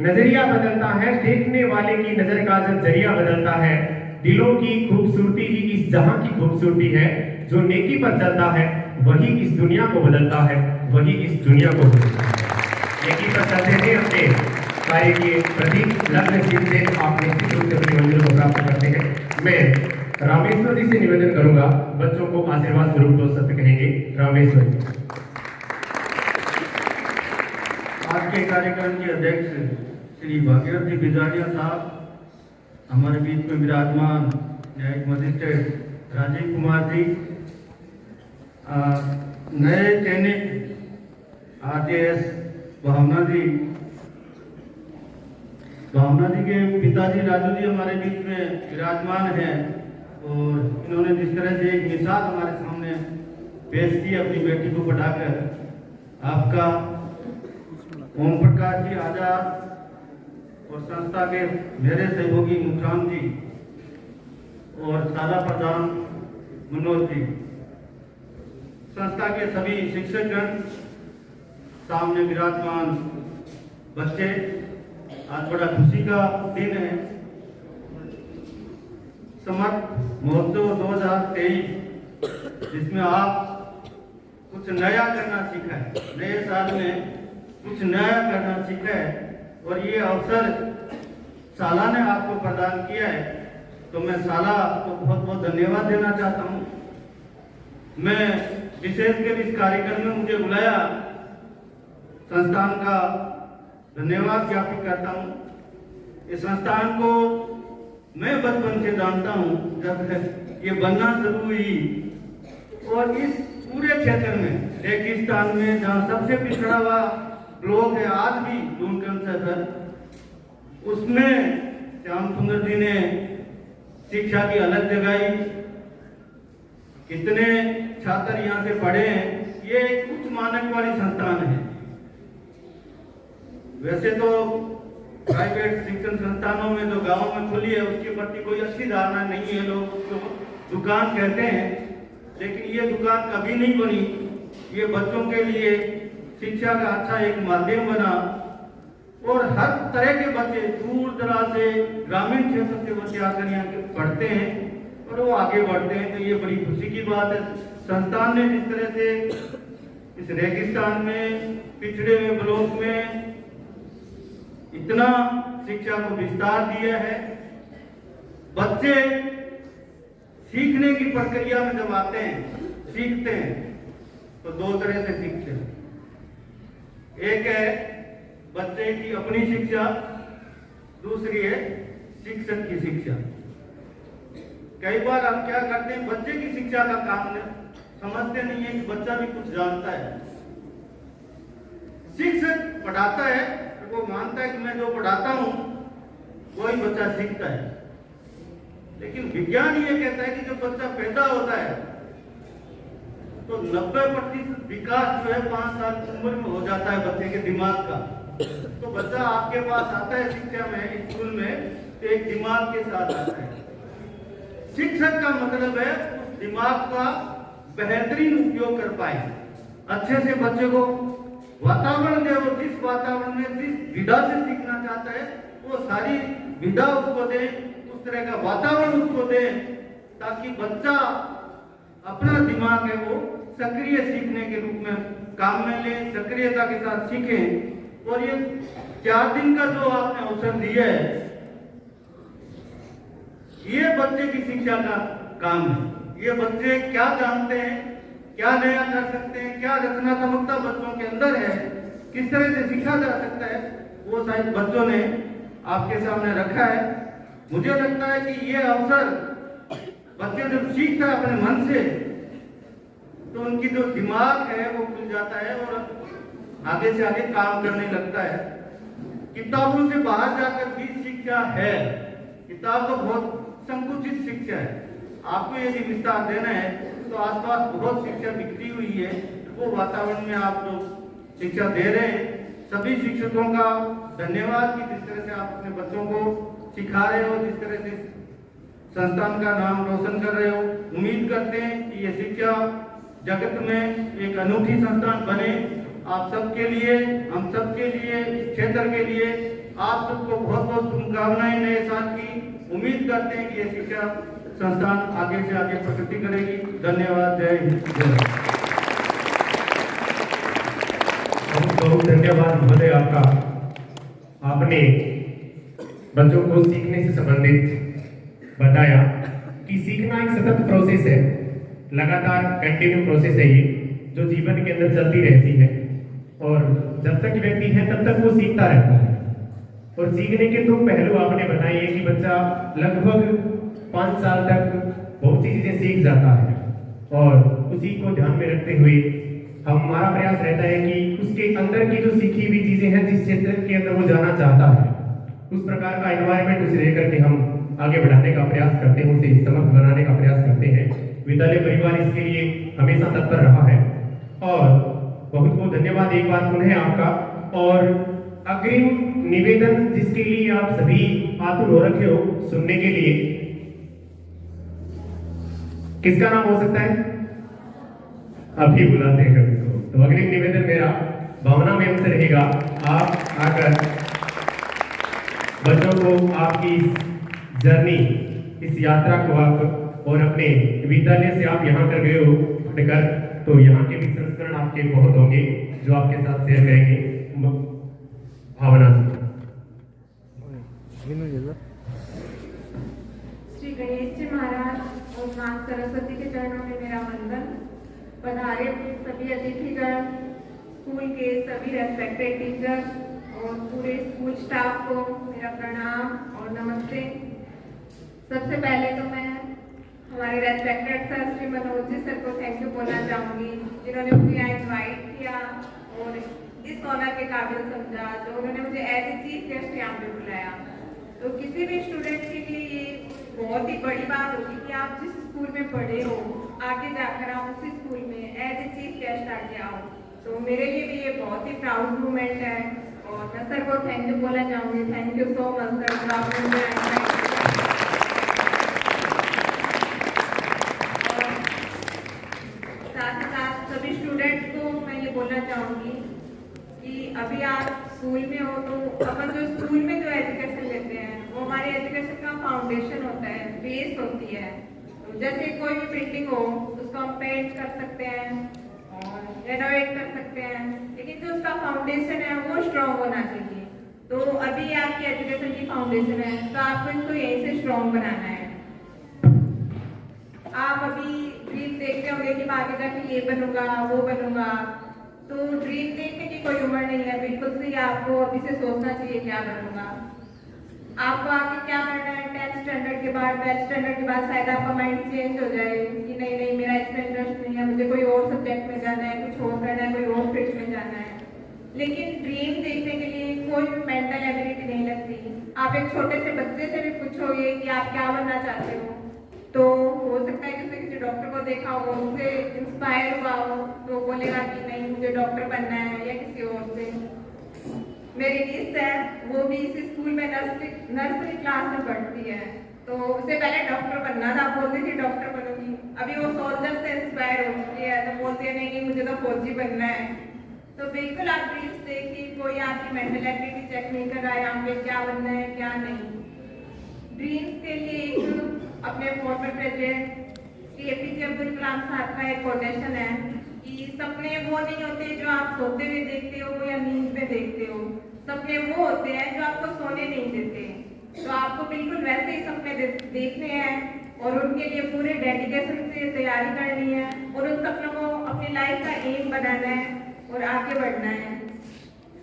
नजरिया बदलता है, देखने वाले की नजर का नजरिया बदलता है। दिलों की खूबसूरती ही इस जहां की खूबसूरती है, जो नेकी पर चलता है वही इस दुनिया को बदलता है, वही इस दुनिया को बदलता है। नेकी पर चलते थे अपने कार्य के प्रति लग्नशील से आप निश्चित रूप से अपनी मंजिल को प्राप्त करते हैं। मैं रामेश्वर जी से निवेदन करूंगा, बच्चों को आशीर्वाद स्वरूप दो शब्द कहेंगे। रामेश्वर जी। आज के कार्यक्रम के अध्यक्ष श्री भागीरथ जी बिजारिया साहब, हमारे बीच में विराजमान न्यायिक मजिस्ट्रेट राजीव कुमार जी, नए चयनित आरटीएस भावना जी के पिताजी राजू जी हमारे बीच में विराजमान हैं और इन्होंने जिस तरह से एक मिसाल हमारे सामने पेश की अपनी बेटी को पढ़ाकर, आपका ओम प्रकाश जी आजाद और संस्था के मेरे सहयोगी मुखराम जी और शाला प्रधान मनोज जी, संस्था के सभी शिक्षकगण, सामने विराजमान बच्चे, आज बड़ा खुशी का दिन है। समर्थ महोत्सव 2023 जिसमें आप कुछ नया करना सीखा है, नए साल में कुछ नया करना सीखा है और ये अवसर साला ने आपको प्रदान किया है, तो मैं साला को बहुत बहुत धन्यवाद देना चाहता हूँ। मैं विशेषकर इस कार्यक्रम में मुझे बुलाया, संस्थान का धन्यवाद ज्ञापित करता हूँ। इस संस्थान को मैं बचपन से जानता हूँ, जब ये बनना शुरू हुई और इस पूरे क्षेत्र में रेगिस्तान में जहाँ सबसे पिछड़ा हुआ ब्लॉक है आज भी डूनगंज शहर, उसमें श्याम सुंदर जी ने शिक्षा की अलग जगाई। कितने छात्र यहाँ से पढ़े हैं, ये एक उच्च मानक वाली संस्थान है। वैसे तो प्राइवेट शिक्षण संस्थानों में जो गांवों में खुली है उसके प्रति कोई अच्छी धारणा नहीं है, लोग उसको दुकान कहते हैं, लेकिन ये दुकान कभी नहीं बनी। ये बच्चों के लिए शिक्षा का अच्छा एक माध्यम बना और हर तरह के बच्चे दूर दराज से, ग्रामीण क्षेत्र से बच्चे आकर यहाँ पढ़ते हैं और वो आगे बढ़ते हैं, तो ये बड़ी खुशी की बात है। संस्थान ने जिस तरह से इस रेगिस्तान में, पिछड़े हुए ब्लॉक में इतना शिक्षा को विस्तार दिया है। बच्चे सीखने की प्रक्रिया में जब आते हैं, सीखते हैं, तो दो तरह से सीखते हैं। एक है बच्चे की अपनी शिक्षा, दूसरी है शिक्षक की शिक्षा। कई बार हम क्या करते हैं, बच्चे की शिक्षा का काम समझते नहीं है कि बच्चा भी कुछ जानता है। शिक्षक पढ़ाता है तो वो मानता है कि मैं जो पढ़ाता हूं वही बच्चा सीखता है, लेकिन विज्ञान ये कहता है कि जब बच्चा पैदा होता है तो 90% विकास जो है 5 साल की उम्र में हो जाता है बच्चे के दिमाग का। तो बच्चा आपके पास आता है शिक्षा में, स्कूल में, तो एक दिमाग के साथ आता है। शिक्षक का मतलब है उस दिमाग का बेहतरीन उपयोग कर पाए, अच्छे से बच्चे को वातावरण दे, वो जिस वातावरण में जिस विधा से सीखना चाहता है वो सारी विधा उसको दे, उस तरह का वातावरण उसको दे, ताकि बच्चा अपना दिमाग है वो सक्रिय सीखने के रूप में काम में ले, सक्रियता के साथ सीखे। और ये 4 दिन का जो आपने अवसर दिया है, ये बच्चे की शिक्षा का काम है। ये बच्चे क्या जानते हैं, क्या नया कर सकते हैं, क्या रचनात्मकता बच्चों के अंदर है, किस तरह से सीखा जा सकता है, वो शायद बच्चों ने आपके सामने रखा है। मुझे लगता है कि ये अवसर बच्चे जब सीखता है अपने मन से, तो उनकी जो दिमाग है वो खुल जाता है और आगे से आगे काम करने लगता है। किताबों से बाहर जाकर भी शिक्षा है। किताब तो बहुत संकुचित शिक्षा है। आपको यदि विस्तार देना है तो आसपास बहुत शिक्षा बिखरी हुई है, वो वातावरण में आप जो शिक्षा दे रहे हैं, सभी शिक्षकों का धन्यवाद कि जिस तरह से आप अपने बच्चों को सिखा रहे हो, जिस तरह से संस्थान का नाम रोशन कर रहे हो। उम्मीद करते हैं कि ये शिक्षा जगत में एक अनूठी संस्थान बने। आप सबके लिए, हम सबके लिए, इस क्षेत्र के लिए आप सबको बहुत बहुत शुभकामनाएं नए साल की। उम्मीद करते हैं कि ये शिक्षा संस्थान आगे से आगे प्रगति करेगी। धन्यवाद। जय हिंद, जय भारत। बहुत बहुत धन्यवाद महोदय आपका। आपने बच्चों को सीखने से संबंधित बताया कि सीखना एक सतत प्रोसेस है, लगातार कंटिन्यू प्रोसेस है ये, जो जीवन के अंदर चलती रहती है और जब तक व्यक्ति है तब तक वो सीखता रहता है। और सीखने के दो पहलू आपने बताए हैं कि बच्चा लगभग 5 साल तक बहुत सी चीजें सीख जाता है और उसी को ध्यान में रखते हुए हमारा प्रयास रहता है कि उसके अंदर की जो सीखी हुई चीजें हैं, जिस क्षेत्र के अंदर वो जाना चाहता है, उस प्रकार का एनवायरनमेंट उसे लेकर के हम आगे बढ़ाने का प्रयास करते हैं, उसे समर्थ बनाने का प्रयास करते हैं। विद्यालय परिवार इसके लिए हमेशा तत्पर रहा है और बहुत बहुत धन्यवाद एक बार पुनः आपका। और अग्रिम निवेदन जिसके लिए आप सभी आतुर हो रखे हो सुनने के लिए, किसका नाम हो सकता है? अभी बुलाते हैं कभी को। तो अग्रिम निवेदन मेरा भावना में हमसे रहेगा, आप आकर बच्चों को आपकी जर्नी, इस यात्रा को आप और अपने विद्यालय से आप यहाँ कर गए हो पढ़कर, तो यहाँ के भी संस्करण आपके बहुत होंगे जो आपके साथ शेयर करेंगे। भावना श्री गणेश जी महाराज और मां सरस्वती के चरणों में मेरा वंदन। पधारे हुए सभी अतिथिगण, स्कूल के सभी रेस्पेक्टेड टीचर्स और पूरे स्कूल स्टाफ को मेरा प्रणाम और नमस्ते। सबसे पहले तो मैं हमारे respected sir Shri Manoj ji sir को थैंक यू बोलना चाहूँगी, जिन्होंने मुझे यहाँ इन्वाइट किया और इस ऑनर के काबिल समझा, जो उन्होंने मुझे एज ए चीफ गेस्ट यहाँ पे बुलाया। तो किसी भी स्टूडेंट के लिए ये बहुत ही बड़ी बात होगी कि आप जिस स्कूल में पढ़े हो, आगे जाकर आप उसी स्कूल में एज ए चीफ गेस्ट आके आओ। तो मेरे लिए भी ये बहुत ही प्राउड मोमेंट है और मैं सर को थैंक यू बोलना चाहूँगी। Thank you so much sir, आपने मुझे इन्वाइट किया। साथ ही साथ सभी स्टूडेंट्स को मैं ये बोलना चाहूँगी कि अभी आप स्कूल में हो तो अपन जो स्कूल में जो एजुकेशन लेते हैं वो हमारे एजुकेशन का फाउंडेशन होता है, बेस होती है। तो जैसे कोई भी बिल्डिंग हो उसको हम पेंट कर सकते हैं और रेनोवेट कर सकते हैं, लेकिन जो उसका फाउंडेशन है वो स्ट्रॉन्ग होना चाहिए। तो अभी आपकी एजुकेशन की फाउंडेशन है तो आपको इसको यहीं से स्ट्रॉन्ग बनाना है। आप अभी ड्रीम देखते होंगे कि आगे जाके ये बनूंगा वो बनूंगा, तो ड्रीम देखने की कोई उम्र नहीं है, बिल्कुल सही। आपको अभी से सोचना चाहिए क्या बनूंगा। आपको आगे क्या करना है, 10th स्टैंडर्ड के बाद 12th स्टैंडर्ड के बाद शायद आपका माइंड चेंज हो जाए कि नहीं नहीं मेरा इसमें इंटरेस्ट नहीं है, मुझे कोई और सब्जेक्ट में जाना है, कुछ और करना है, कोई और फील्ड में जाना है। लेकिन ड्रीम देखने के लिए कोई भी मेंटल एबिलिटी नहीं लगती। आप एक छोटे से बच्चे से भी पूछोगे कि आप क्या बनना चाहते हो, तो हो सकता है कि उसने किसी डॉक्टर को देखा हो, उससे इंस्पायर हुआ हो, तो बोलेगा कि नहीं मुझे डॉक्टर बनना है, या किसी और से। मेरी निस्त है, वो भी इस स्कूल में नर्सरी क्लास में पढ़ती है, तो उससे पहले डॉक्टर बनना था, बोलती थी डॉक्टर बनूंगी। अभी वो सोल्जर से इंस्पायर हो चुकी है तो बोलती है नहीं मुझे तो फौजी बनना है। तो बिल्कुल आप ड्रीम्स देखिए, कोई आपकी मेंटल एबिलिटी चेक नहीं कर रहा है यहाँ पे क्या बनना है क्या नहीं। ड्रीम्स के लिए एक अपने फॉर्मर प्रेसिडेंट श्री एपीजे अब्दुल कलाम साहब का एक कोटेशन है कि सपने वो नहीं होते जो आप सोते हुए देखते हो या नींद में देखते हो, सपने वो होते हैं जो आपको सोने नहीं देते। तो आपको बिल्कुल वैसे ही सपने देखने हैं और उनके लिए पूरे डेडिकेशन से तैयारी करनी है और उन सपनों को अपनी लाइफ का एम बनाना है और आगे बढ़ना है।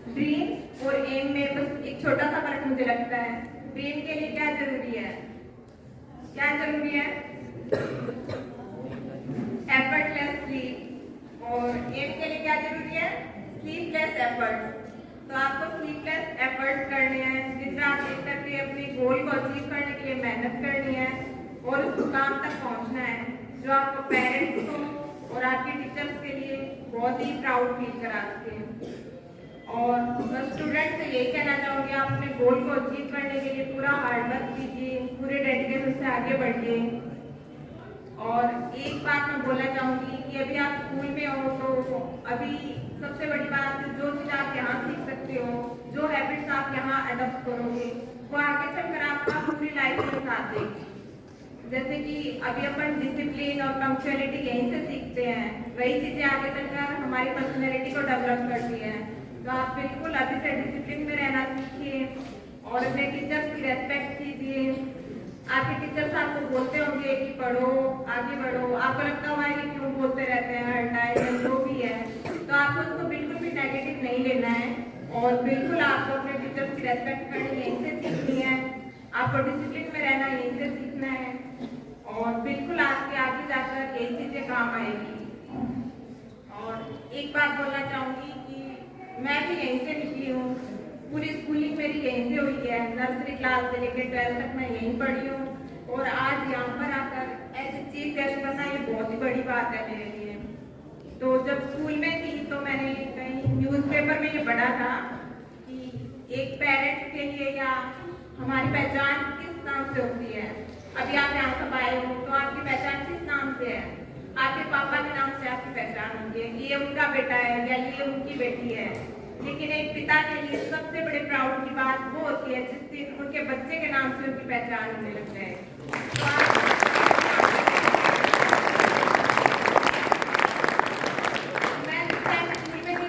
ड्रीम और एम में बस एक छोटा सा फर्क मुझे लगता है। ड्रीम के लिए क्या जरूरी है, क्या जरूरी है? एफर्टलेस स्लीप, और एम के लिए क्या जरूरी है? Sleepless efforts. तो आपको स्लीपलेस एफर्ट्स करने हैं, दिन रात एक करके अपने गोल को अचीव करने के लिए मेहनत करनी है और उस मुकाम तक पहुंचना है जो आपको पेरेंट्स को और आपके टीचर्स के लिए बहुत ही प्राउड फील कराते हैं। और मैं स्टूडेंट से यही कहना चाहूँगी, आप अपने गोल को अचीव करने के लिए पूरा हार्डवर्क कीजिए, पूरे डेडिकेशन से आगे बढ़िए। और एक बात मैं बोलना चाहूँगी कि अभी आप स्कूल में हो तो अभी सबसे बड़ी बात है, जो चीज़ आप यहाँ सीख सकते हो, जो हैबिट्स आप यहाँ अडॉप्ट करोगे वो आगे चलकर आपका पूरी लाइफ में साथ देगी। जैसे कि अभी अपन डिसिप्लिन और पंक्चुअलिटी यहीं से सीखते हैं, वही चीज़ें आगे चलकर हमारी पर्सनैलिटी को डेवलप करती हैं। तो आप बिल्कुल अभी से डिसिप्लिन में रहना सीखिए और अपने टीचर्स की रेस्पेक्ट कीजिए। आपके टीचर्स आपको बोलते होंगे कि पढ़ो, आगे बढ़ो, आपको लगता हुआ है कि क्यों बोलते रहते हैं हर टाइम, जो भी है, तो आपको उसको बिल्कुल भी नेगेटिव नहीं लेना है और बिल्कुल आपको अपने टीचर्स की रेस्पेक्ट करनी यहीं से सीखनी है, आपको डिसिप्लिन में रहना यहीं से सीखना है और बिल्कुल आपके आगे जाकर यही चीज़ें काम आएगी। और एक बात बोलना चाहूँगी कि मैं भी यहीं से निकली हूँ, पूरी स्कूलिंग मेरी यहीं से हुई है, नर्सरी क्लास से लेकर 12th तक मैं यहीं पढ़ी हूँ और आज यहाँ पर आकर एज ए चीफ गेस्ट बनना ये बहुत ही बड़ी बात है मेरे लिए। तो जब स्कूल में थी तो मैंने कहीं न्यूज़पेपर में ये पढ़ा था कि एक पेरेंट्स के लिए या हमारी पहचान किस नाम से होती है। अभी आप यहाँ सब आए हो तो आपकी पहचान किस नाम से है? आपके पापा के नाम से आपकी पहचान होती है, ये उनका बेटा है या ये उनकी बेटी है। लेकिन एक पिता के लिए सबसे बड़े प्राउड की बात वो होती है जिस दिन उनके बच्चे के नाम से उनकी पहचान होने लग जाए।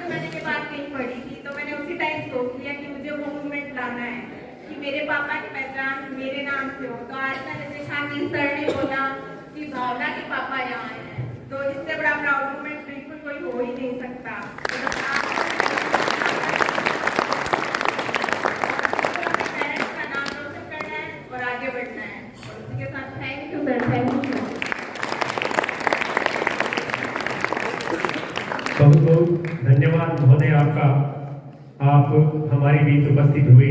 मैंने ये बात नहीं पढ़ी थी तो मैंने उसी टाइम सोच लिया कि मुझे वो मूवमेंट लाना है कि मेरे पापा की पहचान मेरे नाम से हो। तो आज मैंने देखा कि सर ने बोला कि भावना के पापा यहाँ हैं, तो इससे बड़ा प्राउड मूवमेंट बिल्कुल कोई हो ही नहीं सकता। बहुत बहुत धन्यवाद महोदय आपका, आप हमारे बीच उपस्थित हुए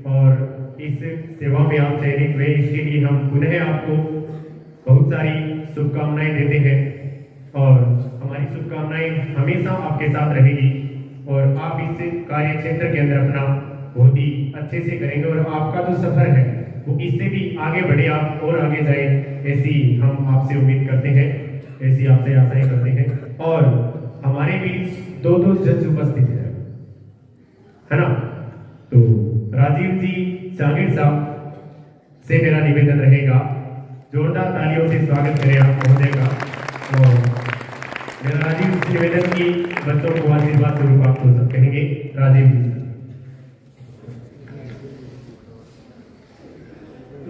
और इस सेवा में आप चयनित हुए, इसके लिए हम पुनः आपको बहुत सारी शुभकामनाएं देते हैं और हमारी शुभकामनाएं हमेशा आपके साथ रहेगी और आप इस कार्य क्षेत्र के अंदर अपना बहुत ही अच्छे से करेंगे और आपका जो सफर है वो इससे भी आगे बढ़े, आप और आगे जाए, ऐसी हम आपसे उम्मीद करते हैं, ऐसी आपसे आशाएं करते हैं। और हमारे बीच दो जज उपस्थित है ना, तो राजीव जी जागीर साहब से मेरा निवेदन रहेगा, जोरदार तालियों से स्वागत करें आप महोदय का। और मेरा राजीव से निवेदन की बच्चों को आशीर्वाद स्वरूप आप सब कहेंगे। राजीव जी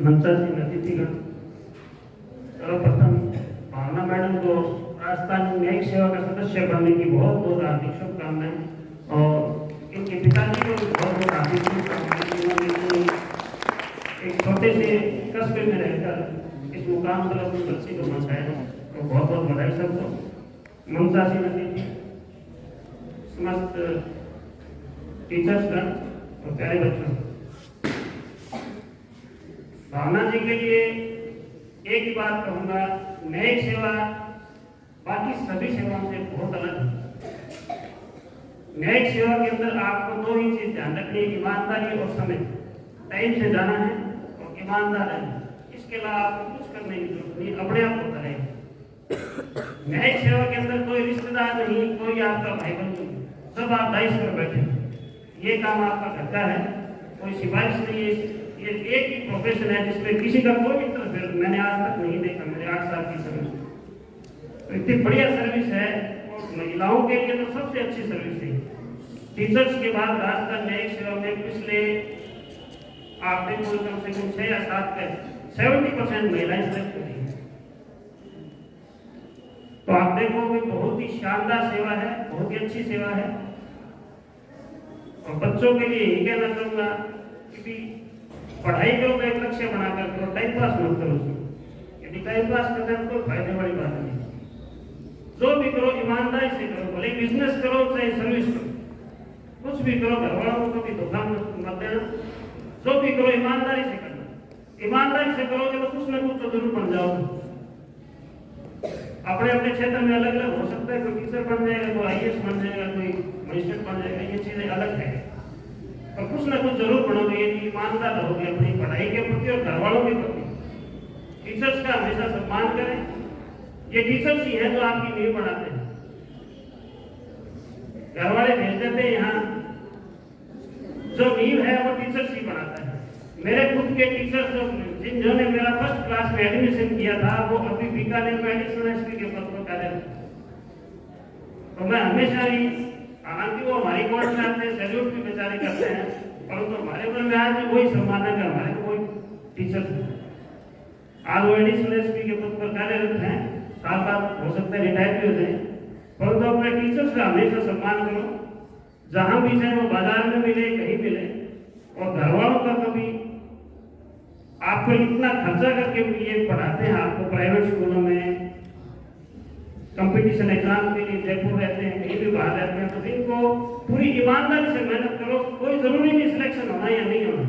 मंचा सिंह अतिथिगण, सर्वप्रथम भावना मैडम को राजस्थान न्यायिक सेवा का सदस्य बनने की बहुत बहुत हार्दिक शुभकामनाएं और इनके पिताजी को भी बहुत बहुत हार्दिक शुभकामनाएं। उन्होंने एक छोटे से कस्बे में रहकर इस मुकाम पर अपने बच्चे को पहुंचाया, तो बहुत बहुत बधाई सबको। ममता सिंह अतिथि, समस्त टीचर्सगण और प्यारे बच्चों, भावना जी के लिए एक ही बात कहूँगा, न्यायिक सेवा बाकी सभी सेवाओं से बहुत अलग है। न्यायिक सेवा के अंदर आपको दो ही चीज ध्यान रखनी है, ईमानदारी और समय। टाइम से जाना है और ईमानदार है, इसके अलावा आपको कुछ करने की जरूरत नहीं, अपने आप होता रहेगा। न्यायिक सेवा के अंदर कोई रिश्तेदार नहीं, कोई आपका भाई बंधु नहीं, सब आप दायित्व पर बैठे। ये काम आपका घर का है, कोई सिफारिश नहीं है, ये एक ही प्रोफेशन है जिसमें किसी का कोई इंटरफेयर मैंने आज तक नहीं देखा मेरे 8 साल की सर्विस। तो इतनी बढ़िया सर्विस है और महिलाओं के लिए तो सबसे अच्छी सर्विस है। टीचर्स के बाद राजस्थान न्यायिक सेवा में पिछले आप देखो कम से कम 6 या 7 पे 70% महिलाएं सेलेक्ट हो रही है। तो आप देखोगे बहुत ही शानदार सेवा है, बहुत ही अच्छी सेवा है। और बच्चों के लिए यही कहना चाहूंगा कि पढ़ाई को एक लक्ष्य बनाकर करो, टाइम पास मत करो। यदि टाइम पास करना तो कोई फायदे वाली बात नहीं। जो भी करो ईमानदारी से करो, भले बिजनेस करो चाहे सर्विस करो, कुछ भी करो घर वालों को कभी धोखा मत देना, जो भी करो ईमानदारी से करना। ईमानदारी से करोगे तो कुछ ना कुछ तो जरूर बन जाओगे। अपने अपने क्षेत्र में अलग अलग हो सकता है, कोई टीचर बन जाएगा, कोई IAS बन जाएगा, कोई मजिस्ट्रेट बन जाएगा, ये चीजें अलग है, पर कुछ ना कुछ जरूर बनोगे यदि ईमानदार रहोगे अपनी पढ़ाई के प्रति और घर वालों के प्रति। टीचर्स का हमेशा सम्मान करें, ये टीचर्स ही है जो आपकी नींव बनाते हैं। घर वाले भेज देते हैं यहाँ, जो नींव है वो टीचर्स ही बनाता है। मेरे खुद के टीचर्स जिन्होंने मेरा फर्स्ट क्लास में एडमिशन किया था वो अभी बीकानेर में एडिशनल एसपी के पद पर कार्यरत है। तो मैं हमेशा ही, हालांकि वो हमारी कोर्ट में आते हैं, सैल्यूट भी बेचारे करते हैं, परंतु हमारे मन में आज भी वही सम्मान है कि हमारे को वही टीचर आज वो एडिशनल एसपी के पद पर कार्यरत हैं। साल बाद हो सकता है रिटायर भी हो जाए, परंतु अपने टीचर्स का हमेशा सम्मान करो, जहां भी चाहे वो बाजार में मिले कहीं मिले। और घर वालों का कभी आपको इतना खर्चा करके ये पढ़ाते हैं, आपको प्राइवेट स्कूलों में कंपटीशन एग्जाम के लिए जयपुर रहते हैं, कहीं भी बाहर रहते हैं, तो इनको पूरी ईमानदारी से मेहनत करो। कोई जरूरी नहीं सिलेक्शन होना या नहीं होना,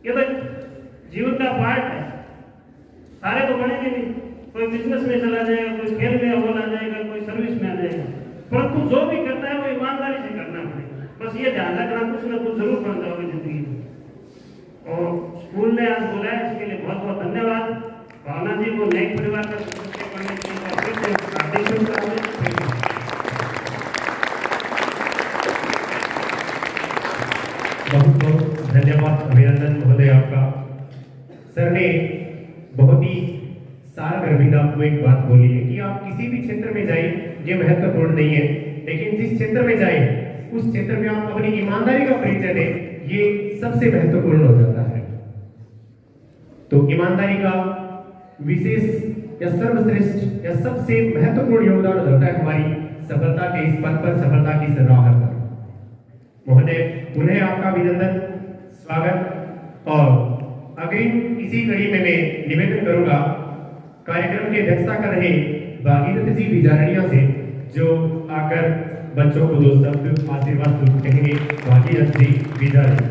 ये तो जीवन का पार्ट है। सारे तो बनेंगे नहीं, कोई बिजनेस में चला जाएगा, कोई खेल में अव्वल आ जाएगा, कोई सर्विस में आ जाएगा, परंतु जो भी करता है वो ईमानदारी से करना पड़ेगा। बस ये ध्यान रखना, कुछ ना कुछ जरूर बन जाओगे जिंदगी में। और स्कूल ने आज बुलाया, इसके लिए बहुत बहुत धन्यवाद। भावना जी को नए परिवार का सदस्य बनने के लिए फिर से हार्दिक शुभकामनाएं। बहुत बहुत धन्यवाद, अभिनंदन महोदय आपका। सर ने बहुत ही सारगर्भित आपको एक बात बोली है कि आप किसी भी क्षेत्र में जाए, ये महत्वपूर्ण नहीं है, लेकिन जिस क्षेत्र में जाए उस क्षेत्र में आप अपनी ईमानदारी का परिचय दें, ये सबसे महत्वपूर्ण हो जाता है। तो ईमानदारी का विशेष या सर्वश्रेष्ठ या सबसे महत्वपूर्ण योगदान होता है हमारी सफलता के इस पथ पर, सफलता की राह पर। महोदय पुनः आपका अभिनंदन, स्वागत। और अग्रिम इसी कड़ी में मैं निवेदन करूंगा कार्यक्रम की अध्यक्षता कर रहे भागीरथ जी बिजारणिया से, जो आकर बच्चों को 2 शब्द आशीर्वाद कहेंगे। भागीरथ जी बिजारणिया।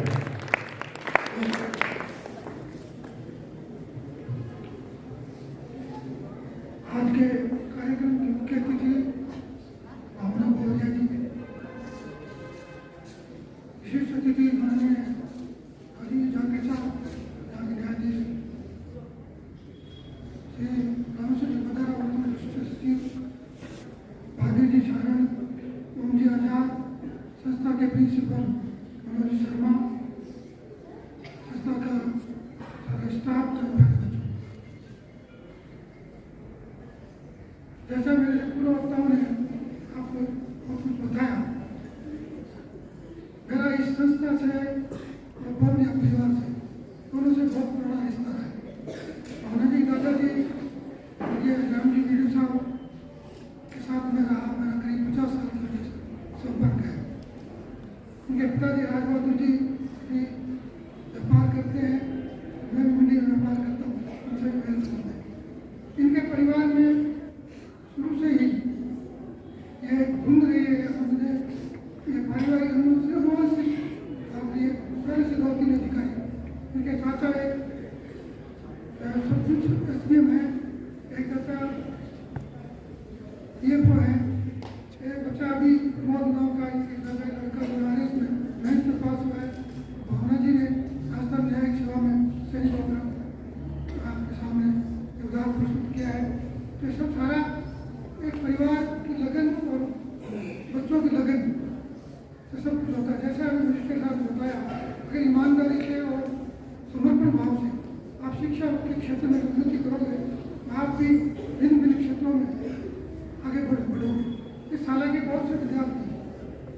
आज के कार्यक्रम की मुख्य अतिथि भावना भोरिया जी, विशिष्ट अतिथि माननीय हरी जाके साहब, न्यायाधीश श्री रामेश्वर जी बदारा, वर्तमान विशिष्ट सचिव भाग्य जी शारण, ओम जी आजाद, संस्था के प्रिंसिपल मनोज शर्मा, संस्था का सारा स्टाफ, जैसा मेरे पूर्व वक्ताओं ने आपको बहुत कुछ बताया, मेरा इस संस्था से और पौर्णिया परिवार से दोनों से बहुत बड़ा रिश्ता है। भावना जी, दादाजी, ये राम जी वीडियो साहब के साथ मेरा करीब 50 साल से संपर्क है। उनके पिताजी राज बहादुर जी भी व्यापार करते हैं, मैं भी मंडी में व्यापार करता हूँ, उनसे मेल संबंध है। इनके परिवार में शुरू से ही ये घूम रही है, समझे ये पारिवारिक अनुमान से और ये पहले से 2-3 अधिकारी, इनके चाचा एक सब कुछ SDM है, एक चाचा DFO है, एक बच्चा अभी मौत गाँव का इनके दादा लड़का बनारस में मैथ में पास हुआ है। भावना जी ने राजस्थान न्यायिक सेवा में सैनिक आपके सामने योगदान प्रस्तुत किया है। तो ये सब सारा एक परिवार की लगन और बच्चों की लगन से सब कुछ होता है। जैसे अभी मिनिस्टर साहब ने बताया, अगर ईमानदारी से और समर्पण भाव से आप शिक्षा के क्षेत्र में उन्नति करोगे, आप भी भिन्न भिन्न क्षेत्रों में आगे बढ़ोगे। इस हालांकि बहुत से विद्यार्थी,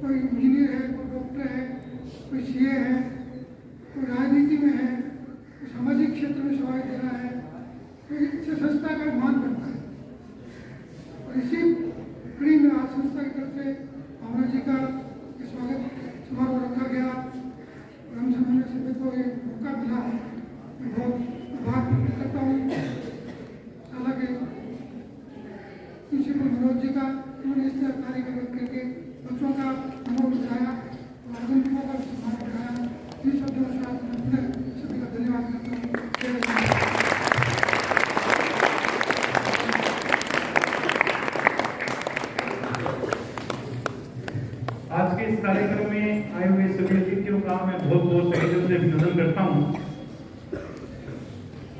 कोई इंजीनियर है, कोई डॉक्टर है, कोई CA है, कोई राजनीति में है, कोई सामाजिक क्षेत्र में सेवाएं दे रहा है, तो इससे संस्था का मान बढ़ता है। और इसी कड़ी में आज संस्था की तरफ से भावना जी का स्वागत समारोह रखा गया और हम समझने से मेरे को ये मौका मिला, मैं बहुत आभार व्यक्त करता हूँ। हालांकि प्रिंसिपल मनोज जी का, उन्होंने इस तरह कार्यक्रम करके बच्चों का मनोबल बढ़ाया और आगंतुकों का सम्मान बढ़ाया। इन शब्दों के साथ मैं पुनः सभी का धन्यवाद करता हूँ। आज के इस कार्यक्रम में आए हुए सभी अतिथियों का मैं बहुत बहुत तहे दिल से अभिनंदन करता हूँ।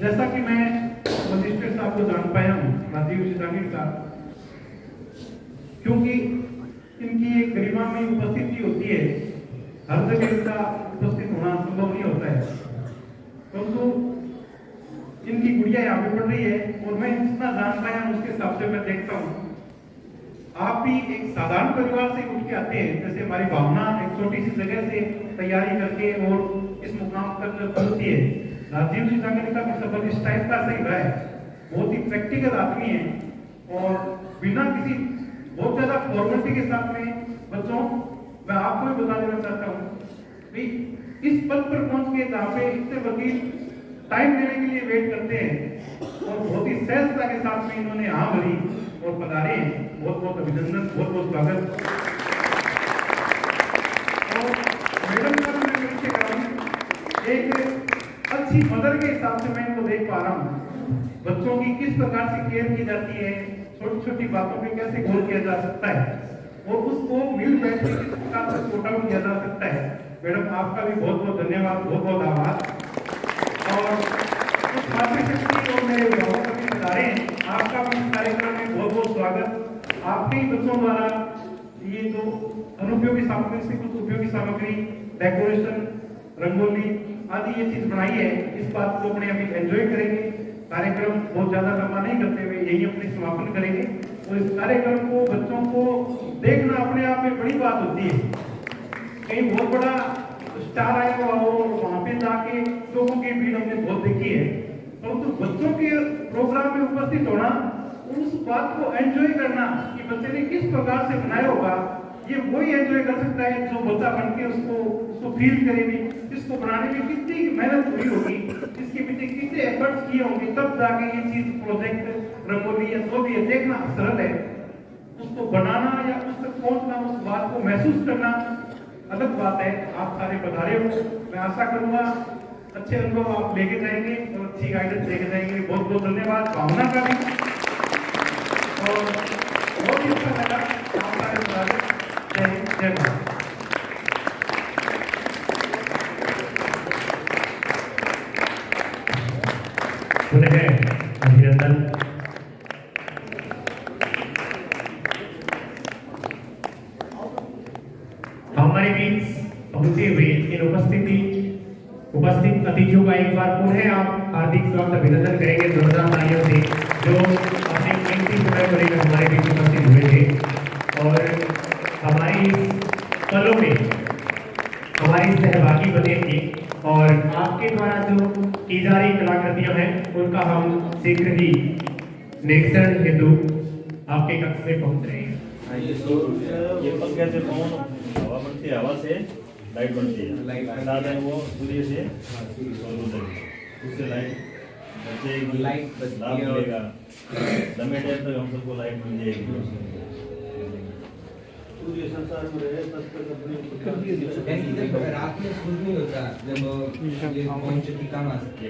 जैसा कि मैं मजिस्ट्रेट साहब को जान पाया हूँ, राजीव शिदांगी का, क्योंकि इनकी एक गरिमा में उपस्थिति होती है, हर जगह इनका उपस्थित होना संभव नहीं होता है, परंतु इनकी गुड़िया यहाँ पे पढ़ रही है और मैं जितना जान पाया हूँ उसके हिसाब से मैं देखता हूँ आप भी एक साधारण परिवार से उठ के आते हैं। जैसे हमारी भावना एक छोटी सी जगह से तैयारी करके और इस मुकाम तक पहुंचती है। राजीव शिदांगी का भी सफर इस टाइप का सही रहा है, बहुत ही प्रैक्टिकल आदमी है और बिना किसी बहुत ज्यादा फॉर्मेलिटी के साथ में बच्चों मैं आपको भी बता देना चाहता हूँ भाई इस पद पर पहुंच के जहाँ पे इतने वकील टाइम देने के लिए वेट करते हैं और बहुत ही सहजता के साथ में इन्होंने हाँ भरी और पधारे। बहुत बहुत अभिनंदन, बहुत बहुत स्वागत। और मैडम का मैं पीछे कर रहा हूँ, एक अच्छी मदर के हिसाब से मैं इनको देख पा रहा हूँ। बच्चों की किस प्रकार से केयर की जाती है, छोटी छोटी बातों पे कैसे गौर किया जा सकता है और उसको मिल बैठ के किस प्रकार से छोटा किया जा सकता है। मैडम आपका भी बहुत बहुत धन्यवाद, बहुत बहुत आभार। और मातृशक्ति और मेरे अभिभावकों का भी बता रहे हैं, आपका भी इस कार्यक्रम में बहुत बहुत स्वागत। आपके ही बच्चों द्वारा ये जो अनुपयोगी सामग्री से कुछ उपयोगी सामग्री, डेकोरेशन, रंगोली आदि ये चीज बनाई है, इस बात को अपने अभी एंजॉय करेंगे। कार्यक्रम बहुत ज्यादा लंबा नहीं करते हुए यही अपने समापन करेंगे और इस कार्यक्रम को बच्चों को देखना अपने आप में बड़ी बात होती है। कहीं बहुत बड़ा स्टार आया हुआ हो वहां पे जाके लोगों की भीड़ हमने बहुत देखी है, परंतु बच्चों के प्रोग्राम में उपस्थित होना, उस बात को एंजॉय करना कि बच्चे ने किस प्रकार से बनाया होगा, ये वही एंजॉय कर सकता है जो बच्चा बन के उसको फील करेगी, इसको बनाने में कितनी मेहनत हुई होगी, इसके पीछे कितने एफर्ट्स किए होंगे, तब जाके ये चीज प्रोजेक्ट रंगोली या जो भी है देखना सरल है, उसको बनाना या उस तक पहुंचना, उस बात को महसूस करना अलग बात है। आप सारे पधारे हो, मैं आशा करूंगा अच्छे अनुभव आप लेके जाएंगे और अच्छी गाइडेंस लेके जाएंगे। बहुत बहुत धन्यवाद भावना का भी, और बहुत ही अच्छा लगा आप सारे पधारे। जय हिंद, जय भारत। पुनः अभिनंदन। हमारे बीच पहुंचे हुए इन उपस्थित अतिथियों का एक बार पुनः आप हार्दिक स्वागत अभिनंदन करेंगे जोरदार तालियों से, जो अपने कीमती समय को लेकर हमारे बीच उपस्थित हुए थे और हमारी पलों में हमारी सहभागी बने थे। और आपके द्वारा जो की जा रही कलाकृतियां हैं उनका हम शीघ्र ही निरीक्षण हेतु आपके कक्ष में पहुंच रहे हैं। ये पंखे से कौन हवा बनती है, हवा से लाइट बनती है, साथ है वो सूर्य से उससे लाइट लाभ मिलेगा, लंबे टाइम तक हम सबको लाइट मिल जाएगी। सूर्य संसार में रहे तब तक अपने रात में स्कूल नहीं होता जब ये काम आ सकते।